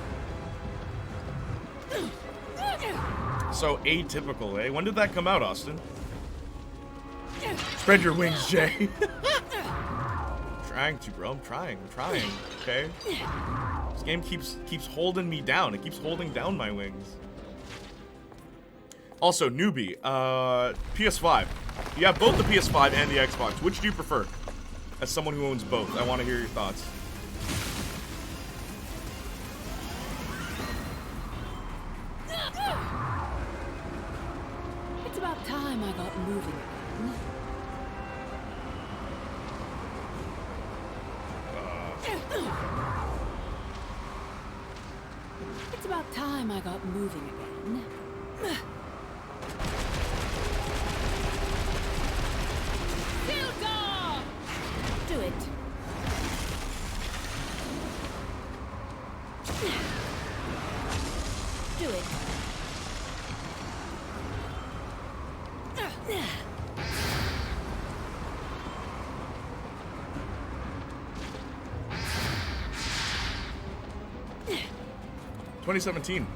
So atypical, eh? When did that come out, Austin? Spread your wings, Jay. Trying to, bro. I'm trying, okay? This game keeps holding me down. It keeps holding down my wings. Also, newbie, PS5. You have both the PS5 and the Xbox. Which do you prefer? As someone who owns both, I want to hear your thoughts. It's about time I got moving again. It's about time I got moving again. Gilgar! Do it. Do it. 2017.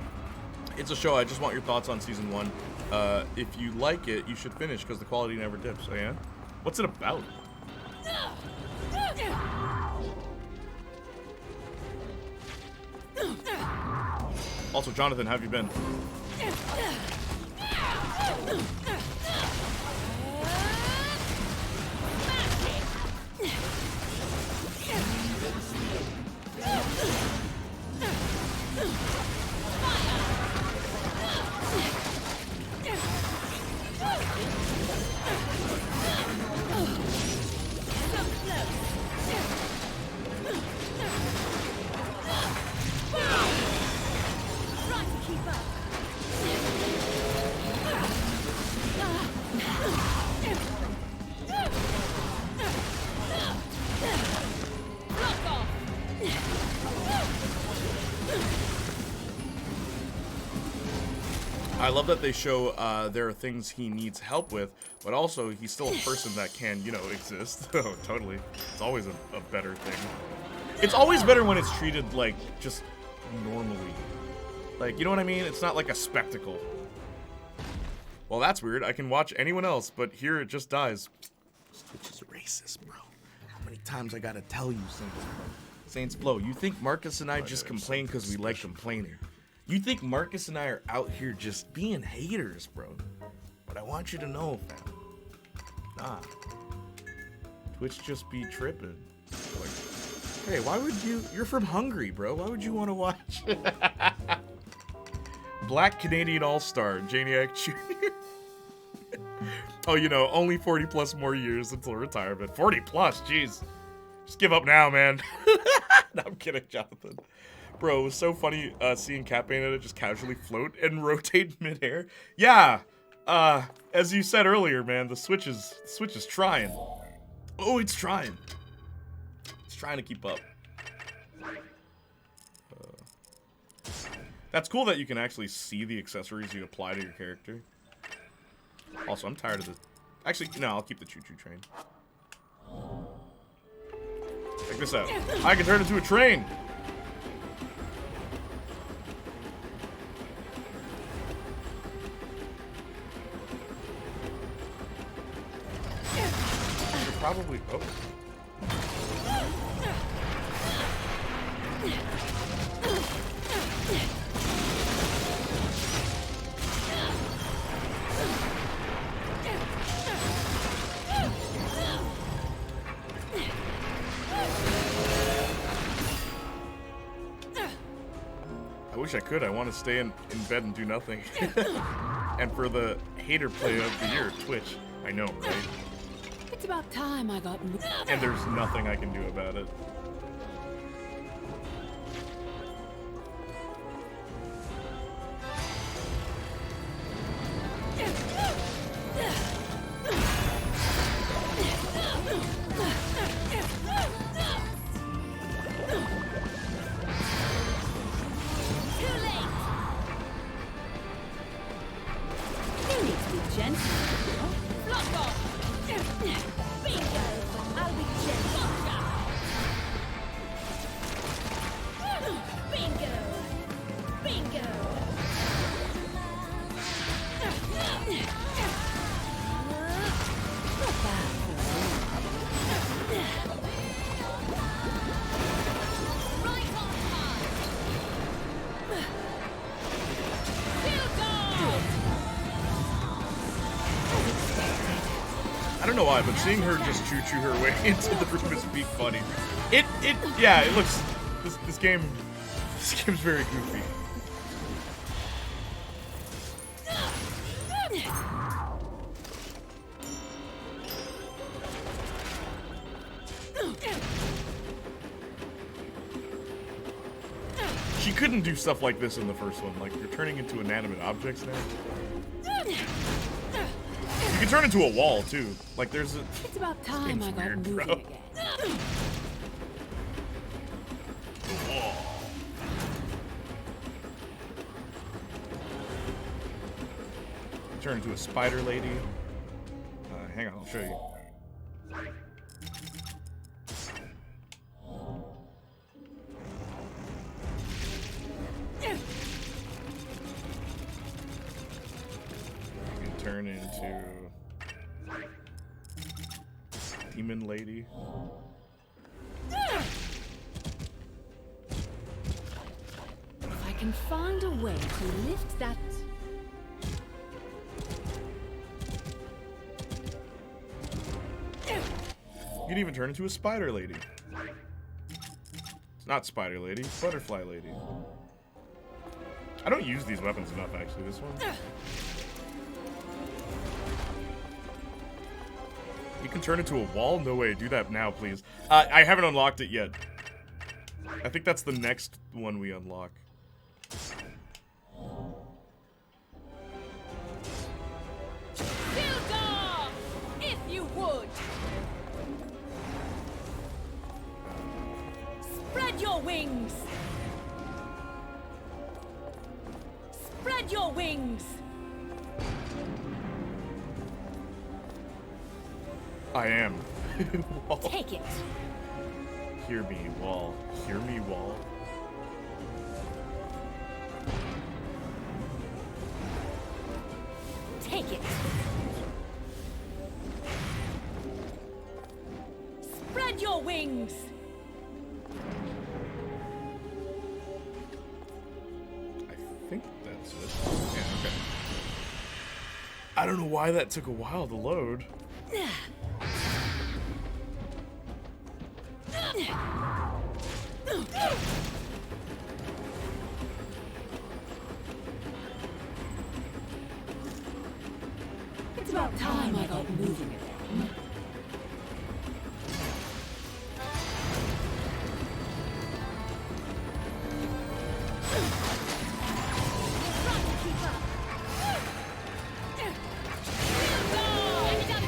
It's a show. I just want your thoughts on season 1. If you like it, you should finish because the quality never dips. Oh, yeah? What's it about? Also, Jonathan, how have you been? I love that they show there are things he needs help with, but also he's still a person that can, you know, exist. Oh, totally. It's always a better thing. It's always better when it's treated like just normally. Like, you know what I mean? It's not like a spectacle. Well, that's weird. I can watch anyone else, but here it just dies. Twitch is racist, bro. How many times I gotta tell you, Saints Flow, you think Marcus and I just complain because we like complaining. You think Marcus and I are out here just being haters, bro. But I want you to know, fam. Nah. Twitch just be tripping. Like, hey, why would you're from Hungary, bro. Why would you want to watch? Black Canadian All-Star, Janiac Jr. Oh, you know, only 40 plus more years until retirement. 40 plus, jeez. Just give up now, man. No, I'm kidding, Jonathan. Bro, it was so funny seeing Cat Bayonetta just casually float and rotate midair. Yeah, as you said earlier, man, the Switch is trying. Oh, it's trying. It's trying to keep up. That's cool that you can actually see the accessories you apply to your character. Also, I'm tired of this. Actually, no, I'll keep the choo-choo train. Check this out. I can turn into a train. You're probably... Oh. I wish I could. I want to stay in bed and do nothing. And for the hater play of the year, Twitch. I know, right? It's about time I got moved. And there's nothing I can do about it. I don't know why, but seeing her just choo-choo her way into the room is being funny. Yeah, it looks, this game's very goofy. She couldn't do stuff like this in the first one. Like, you're turning into inanimate objects now. You can turn into a wall, too. Like, there's a... It's about time I got weird, moving bro. again. Turn into a spider lady. Hang on, I'll show you. You can turn into demon lady. If I can find a way to lift that... You can even turn into a spider lady. It's not spider lady, butterfly lady. I don't use these weapons enough, actually, this one. You can turn into a wall? No way, do that now, please. I haven't unlocked it yet. I think that's the next one we unlock. Builder! If you would! Spread your wings! Spread your wings! I am. Wall. Take it! Hear me, wall. Hear me, wall. Take it! Spread your wings! I think that's it. Yeah, okay. I don't know why that took a while to load. It's about time I got moving again.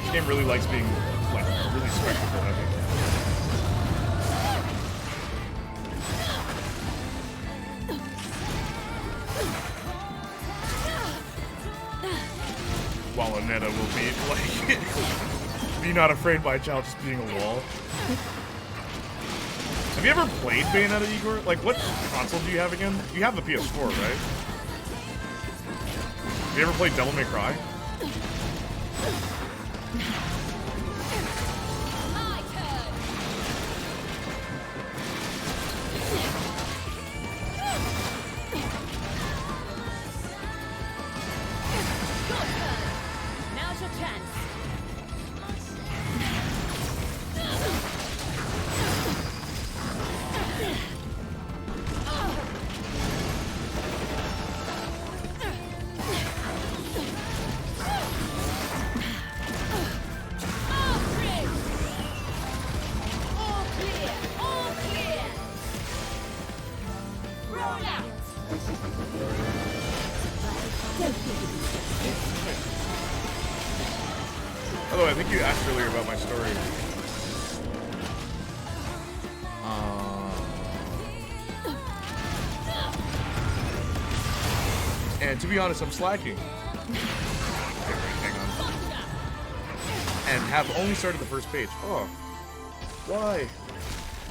This game really likes being, like, really spectacle heavy. Bayonetta will be, like, be not afraid by a child just being a wall. Have you ever played Bayonetta, Igor? Like, what console do you have again? You have the PS4, right? Have you ever played Devil May Cry? Now's your chance. Although I think you asked earlier about my story. And to be honest, I'm slacking. Hang on. And have only started the first page. Oh. Why?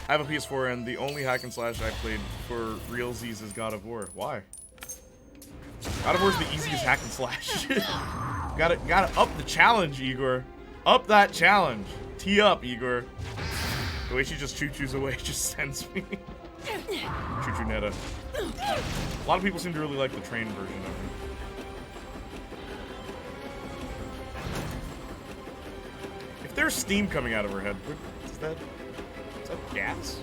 I have a PS4 and the only hack and slash I played for realsies is God of War. Why? God of War is the easiest hack and slash. Gotta up the challenge, Igor. Up that challenge. Tee up, Igor. The way she just choo-choos away just sends me. Choo-choo Netta. A lot of people seem to really like the train version of it. If there's steam coming out of her head, is that gas?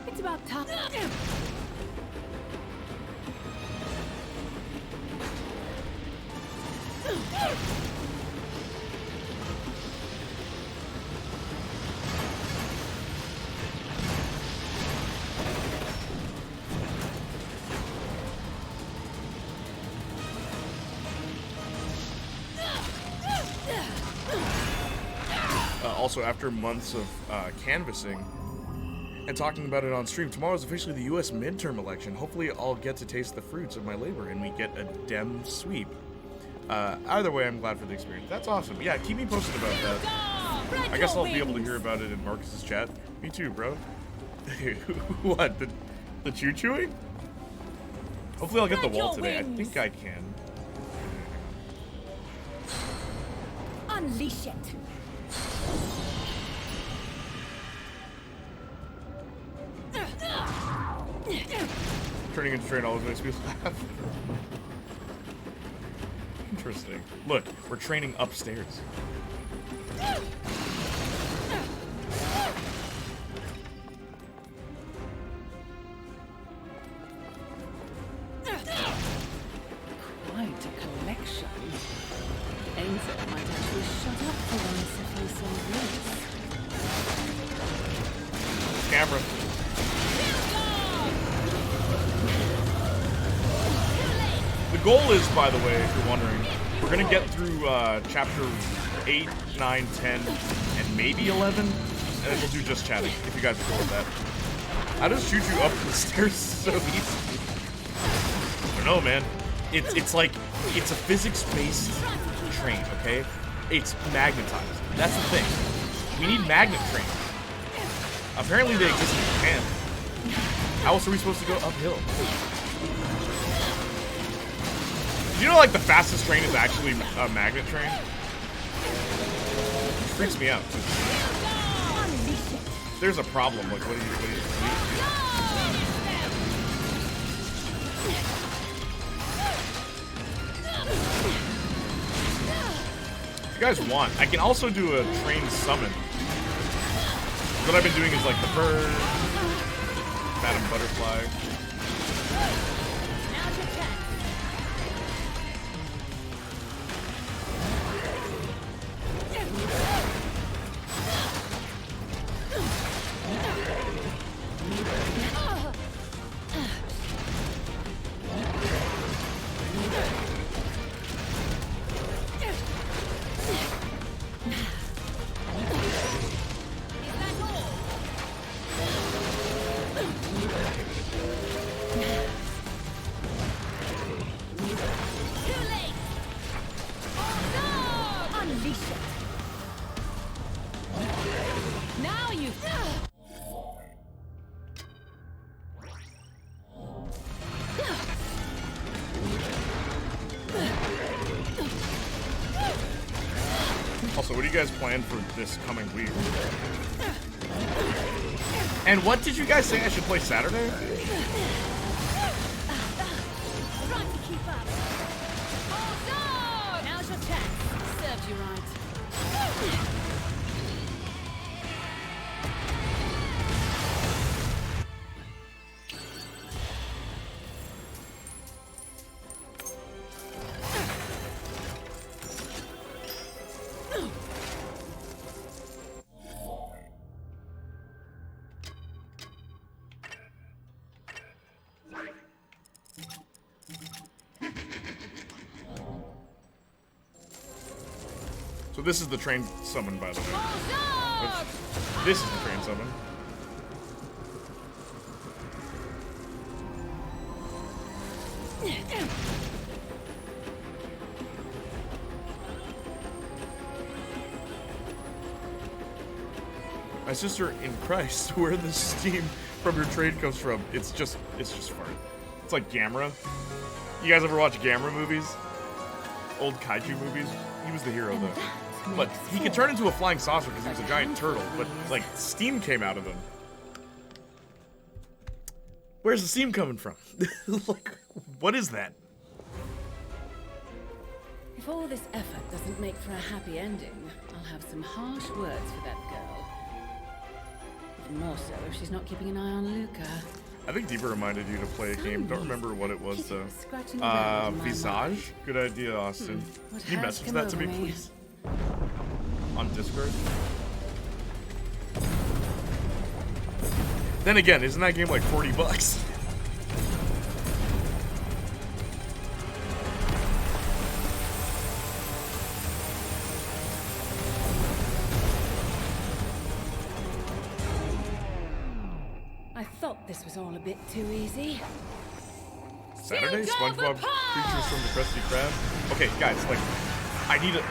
It's about time. Also, after months of canvassing and talking about it on stream, tomorrow is officially the U.S. midterm election. Hopefully, I'll get to taste the fruits of my labor and we get a Dem sweep. Either way, I'm glad for the experience. That's awesome. Yeah, keep me posted about that. I guess I'll be able to hear about it in Marcus's chat. Me too, bro. What? The choo-chooing? Hopefully, I'll get the wall today. I think I can. Unleash it. Turning into train always makes me laugh. Interesting. Look, we're training upstairs. Quite a collection. Ainsley might actually shut up for once if he saw this. Camera. The goal is, by the way, if you're wondering, we're gonna get through chapter 8, 9, 10, and maybe 11, and then we'll do just chatting, if you guys are cool with that. How does choo-choo up the stairs so easy? I don't know, man. It's like, it's a physics-based train, okay? It's magnetized. That's the thing. We need magnet trains. Apparently they exist in Japan. How else are we supposed to go uphill? You know, like, the fastest train is actually a magnet train? It freaks me out. There's a problem. Like, what do you guys want, I can also do a trained summon. What I've been doing is like the bird, Madam Butterfly. Now's your chance. Now you. Also, what do you guys plan for this coming week? And what did you guys say I should play Saturday? Try to keep up. Hold on! Now's your chance. Serves you right. So this is the train summon, by the way. Which, this is the train summon. My sister in Christ, where the steam from your trade comes from, it's just fart. It's like Gamera. You guys ever watch Gamera movies? Old kaiju movies? He was the hero though. But he could turn into a flying saucer because he was a giant turtle, but like steam came out of him. Where's the steam coming from? Like, what is that? If all this effort doesn't make for a happy ending, I'll have some harsh words for that girl. Even more so if she's not keeping an eye on Luca. I think Deeper reminded you to play a game. Don't remember what it was though. Scratching around in my Visage? mind. Good idea, Austin. What Can you has message come that to me, over me? please? On Discord? Then again, isn't that game like 40 bucks? I thought this was all a bit too easy. Saturday? Silk of the SpongeBob Pond! Creatures from the Krusty Krab? Okay, guys, like, I need a...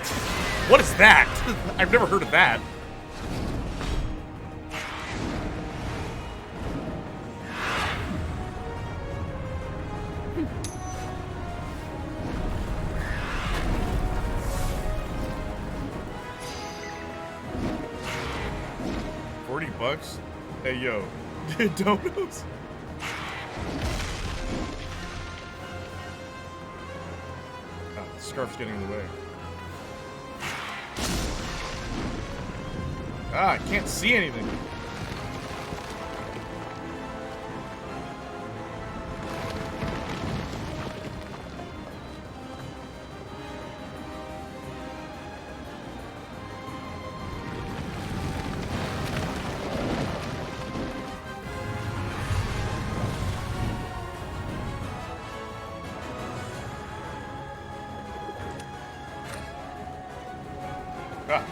What is that? I've never heard of that. $40? Hey, yo. Donuts? God, the scarf's getting in the way. Ah, I can't see anything. Ah.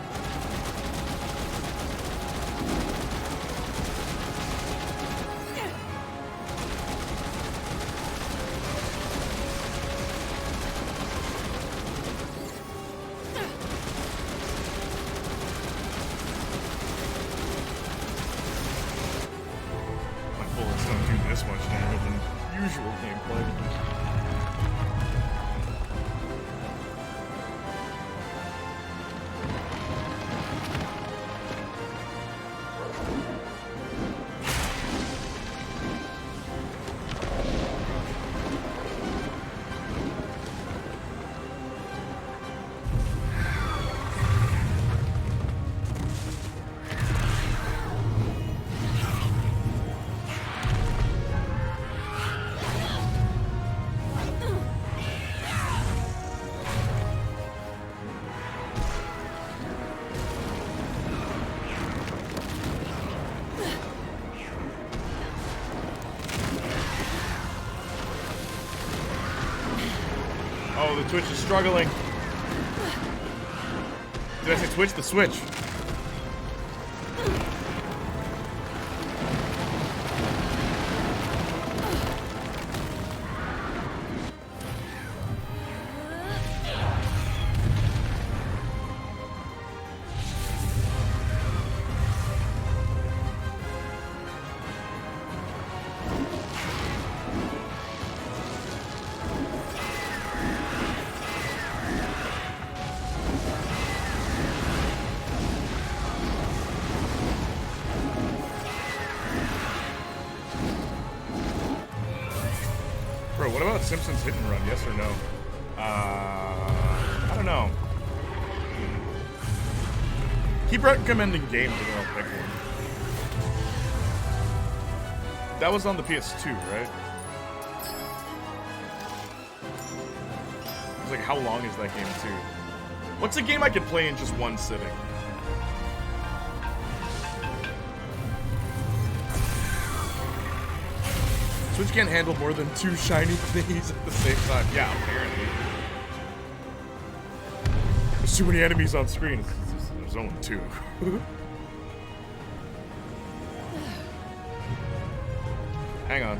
My bullets don't do this much damage in usual gameplay. Twitch is struggling. Did I say Twitch? The Switch. Bro, what about Simpsons Hit and Run? Yes or no? I don't know. Keep recommending games and I'll pick one. That was on the PS2, right? I was like, how long is that game too? What's a game I could play in just one sitting? Switch can't handle more than 2 shiny things at the same time. Yeah, apparently. There's too many enemies on screen. There's only 2. Hang on.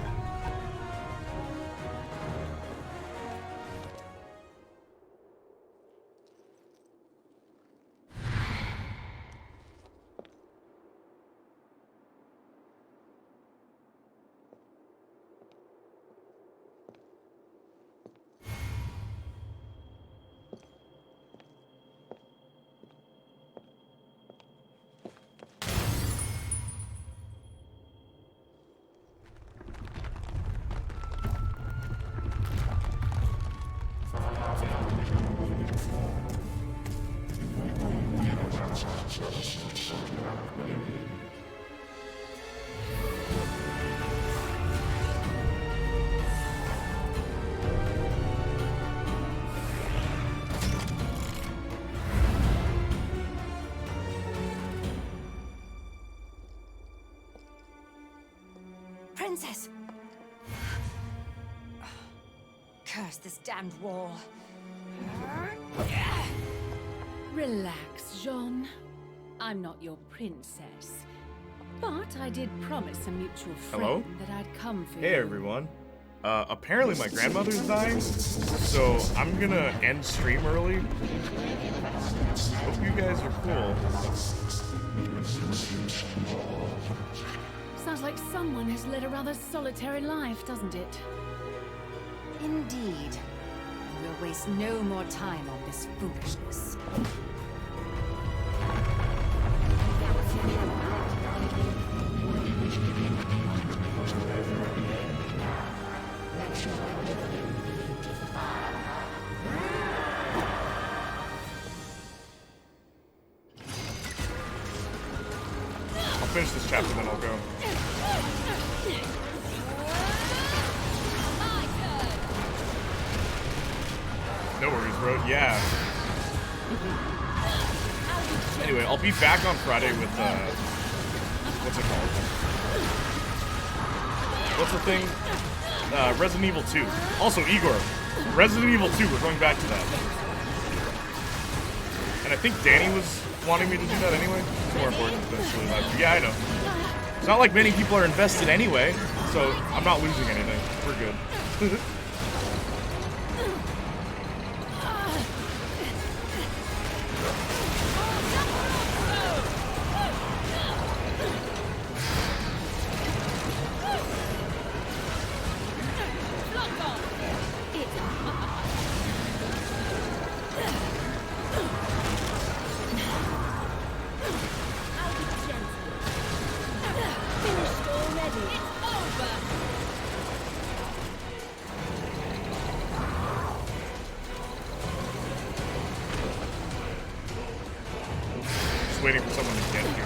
Princess! Curse this damned wall. Relax, Jean. I'm not your princess. But I did promise a mutual friend Hello? that I'd come for you. Hey everyone. Apparently my grandmother's dying, so I'm gonna end stream early. Hope you guys are cool. Sounds like someone has led a rather solitary life, doesn't it? Indeed. We'll waste no more time on this foolishness. I'll finish this chapter, then I'll go. No worries, bro. Yeah. Anyway, I'll be back on Friday with, what's it called? What's the thing? Resident Evil 2. Also, Igor. Resident Evil 2, we're going back to that. And I think Danny was wanting me to do that anyway. It's more important than it's really live. Yeah, I know. It's not like many people are invested anyway, so I'm not losing anything. We're good. Waiting for someone to get here.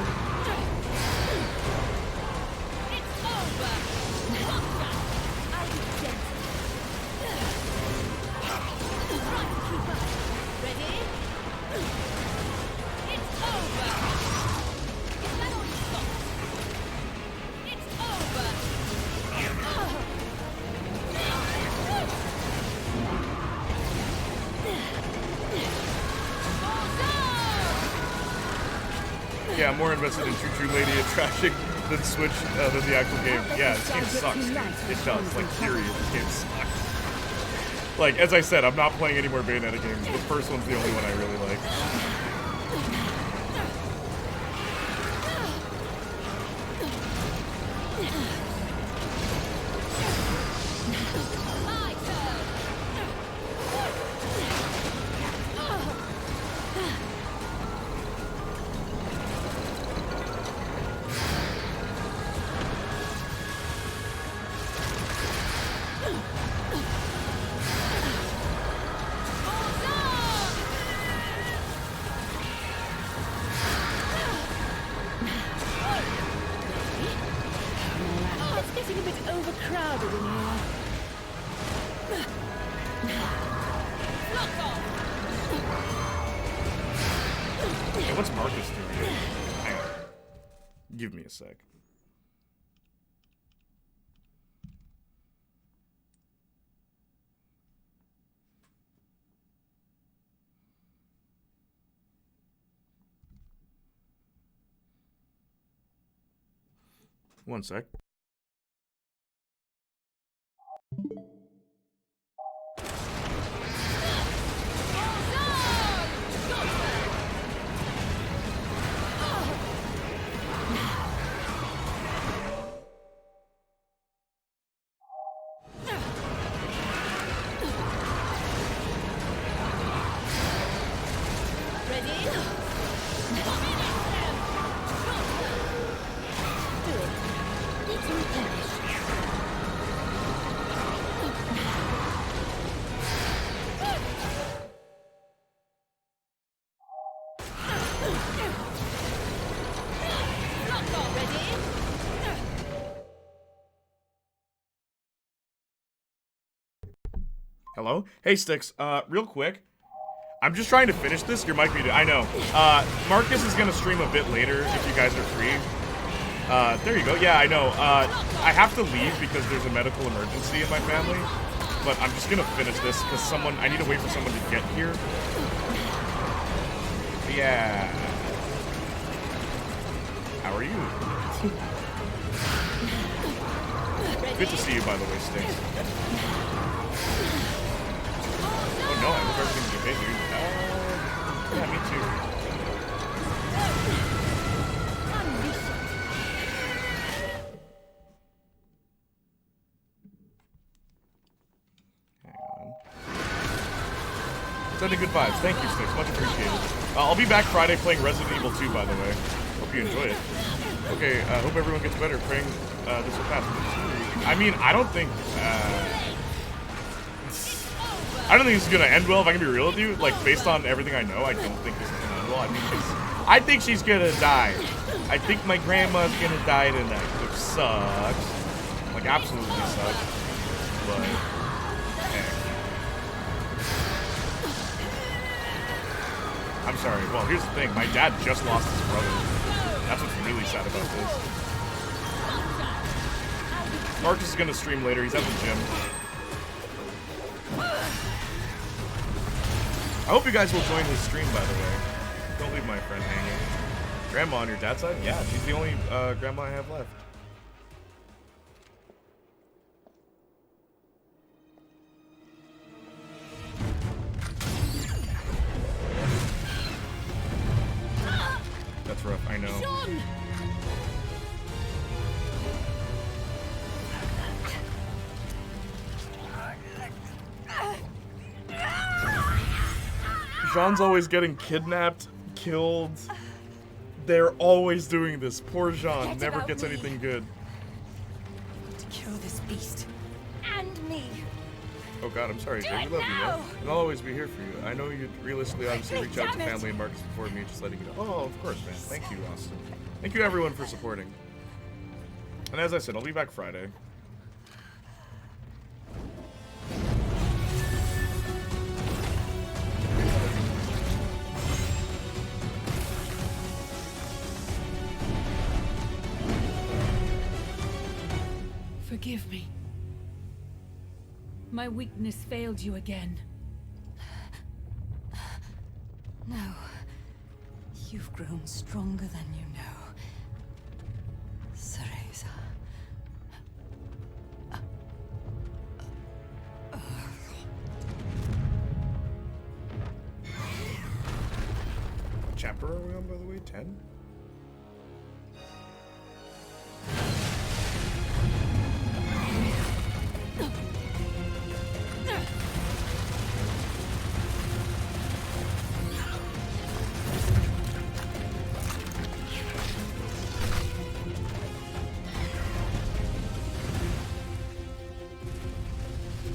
Yeah, I'm more invested in Choo Choo Lady and trashing than Switch than the actual game. Yeah, this game sucks, dude. It does. Like, period. This game sucks. Like, as I said, I'm not playing any more Bayonetta games. The first one's the only one I really like. What's Marcus doing? Hang on. Give me a sec. One sec. Hello? Hey, Sticks. Real quick. I'm just trying to finish this. Your mic muted. I know. Marcus is gonna stream a bit later if you guys are free. There you go. Yeah, I know. I have to leave because there's a medical emergency in my family. But I'm just gonna finish this because I need to wait for someone to get here. Yeah. How are you? Good to see you, by the way, Sticks. Oh no, I hope everything's okay, dude. Yeah, me too. Hang on. Sending good vibes. Thank you, Sticks. Much appreciated. I'll be back Friday playing Resident Evil 2, by the way. Hope you enjoy it. Okay, hope everyone gets better. Praying this will pass. I mean, I don't think this is gonna end well, if I can be real with you. Like, based on everything I know, I don't think this is gonna end well. I think she's gonna die. I think my grandma's gonna die tonight, which sucks. Like, absolutely sucks. But, hey. I'm sorry. Well, here's the thing. My dad just lost his brother. That's what's really sad about this. Marcus is gonna stream later. He's at the gym. I hope you guys will join his stream, by the way. Don't leave my friend hanging. Grandma on your dad's side? Yeah, she's the only grandma I have left. That's rough, I know. John! Jean's always getting kidnapped, killed. They're always doing this. Poor Jean never gets anything good. To kill this beast. And me. Oh god, I'm sorry, Jay. We love you, man. And I'll always be here for you. I know you'd realistically obviously reach out to family and Marcus before me, just letting you know. Oh, of course, man. Thank you, Austin. Thank you, everyone, for supporting. And as I said, I'll be back Friday. Forgive me. My weakness failed you again. No. You've grown stronger than you know. Cereza. What chapter are we on, by the way? 10?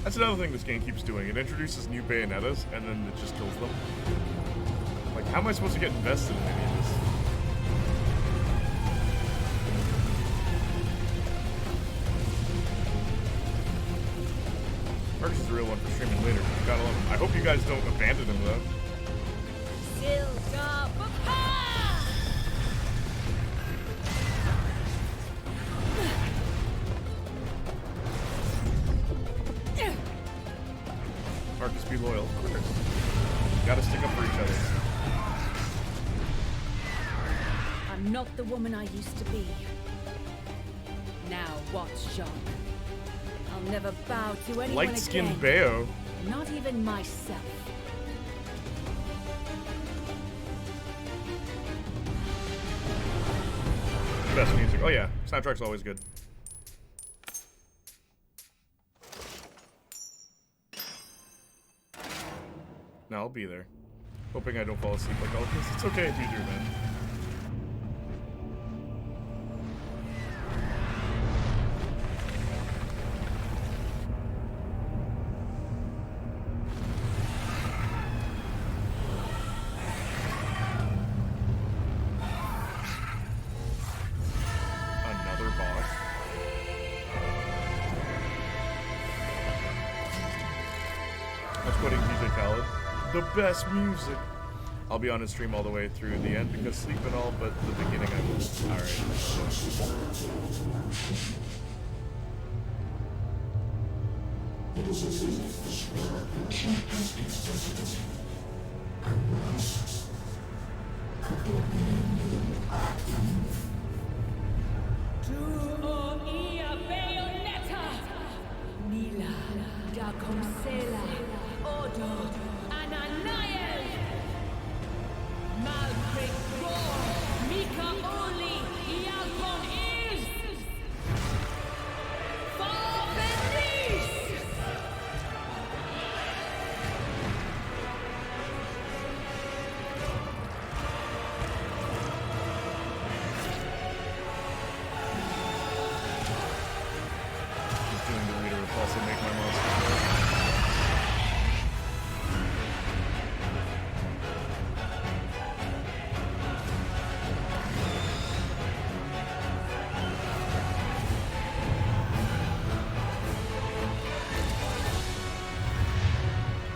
That's another thing this game keeps doing. It introduces new Bayonettas, and then it just kills them. Like, how am I supposed to get invested in any of this? Marcus is the real one for streaming later. You gotta love him. I hope you guys don't abandon him, though. Marcus, be loyal. Of course. Gotta stick up for each other. I'm not the woman I used to be. Now what's Jean? I'll never bow to anyone Light-skinned again. Bayo. Not even myself. Best music. Oh yeah, soundtrack's always good. No, I'll be there. Hoping I don't fall asleep like all this. It's okay if you do, man. Another boss. That's putting DJ Khaled. The best music. I'll be on his stream all the way through the end because sleep and all, but the beginning I will. Alright. Duo ia Bayonetta! Nila da Consela Odo Ananael! Malbrick Roar! Mika Oli Ialcon is! For Venice! Doing the leader will also make my monster.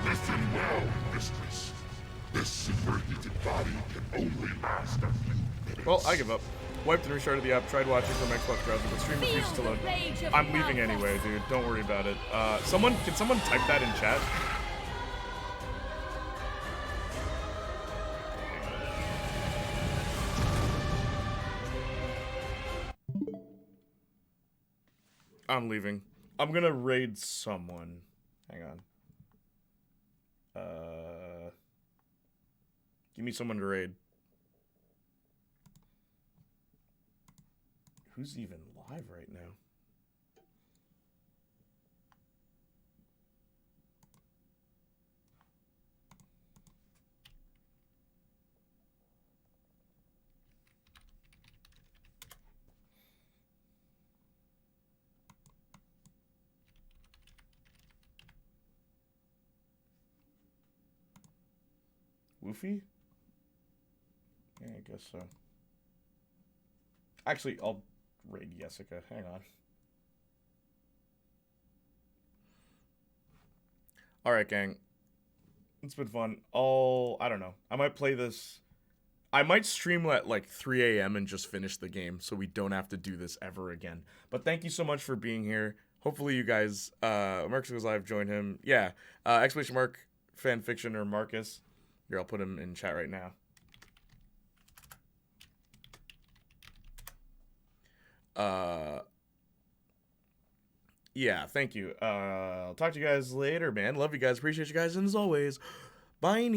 Listen well, mistress. This superheated body can only last a few minutes. Well, I give up. Wiped and restarted the app, tried watching from Xbox browser, but stream refuses to load. I'm leaving anyway, dude. Don't worry about it. Can someone type that in chat? I'm leaving. I'm gonna raid someone. Hang on. Give me someone to raid. Who's even live right now? Woofy? Yeah, I guess so. Actually, I'll raid Jessica. Hang on. Alright, gang. It's been fun. I don't know. I might play this. I might stream at like 3 a.m. and just finish the game so we don't have to do this ever again. But thank you so much for being here. Hopefully you guys, Marcus goes live, join him. Yeah, exclamation mark, fanfiction or Marcus. Here, I'll put him in chat right now. Yeah, thank you. I'll talk to you guys later, man. Love you guys. Appreciate you guys. And as always, bye.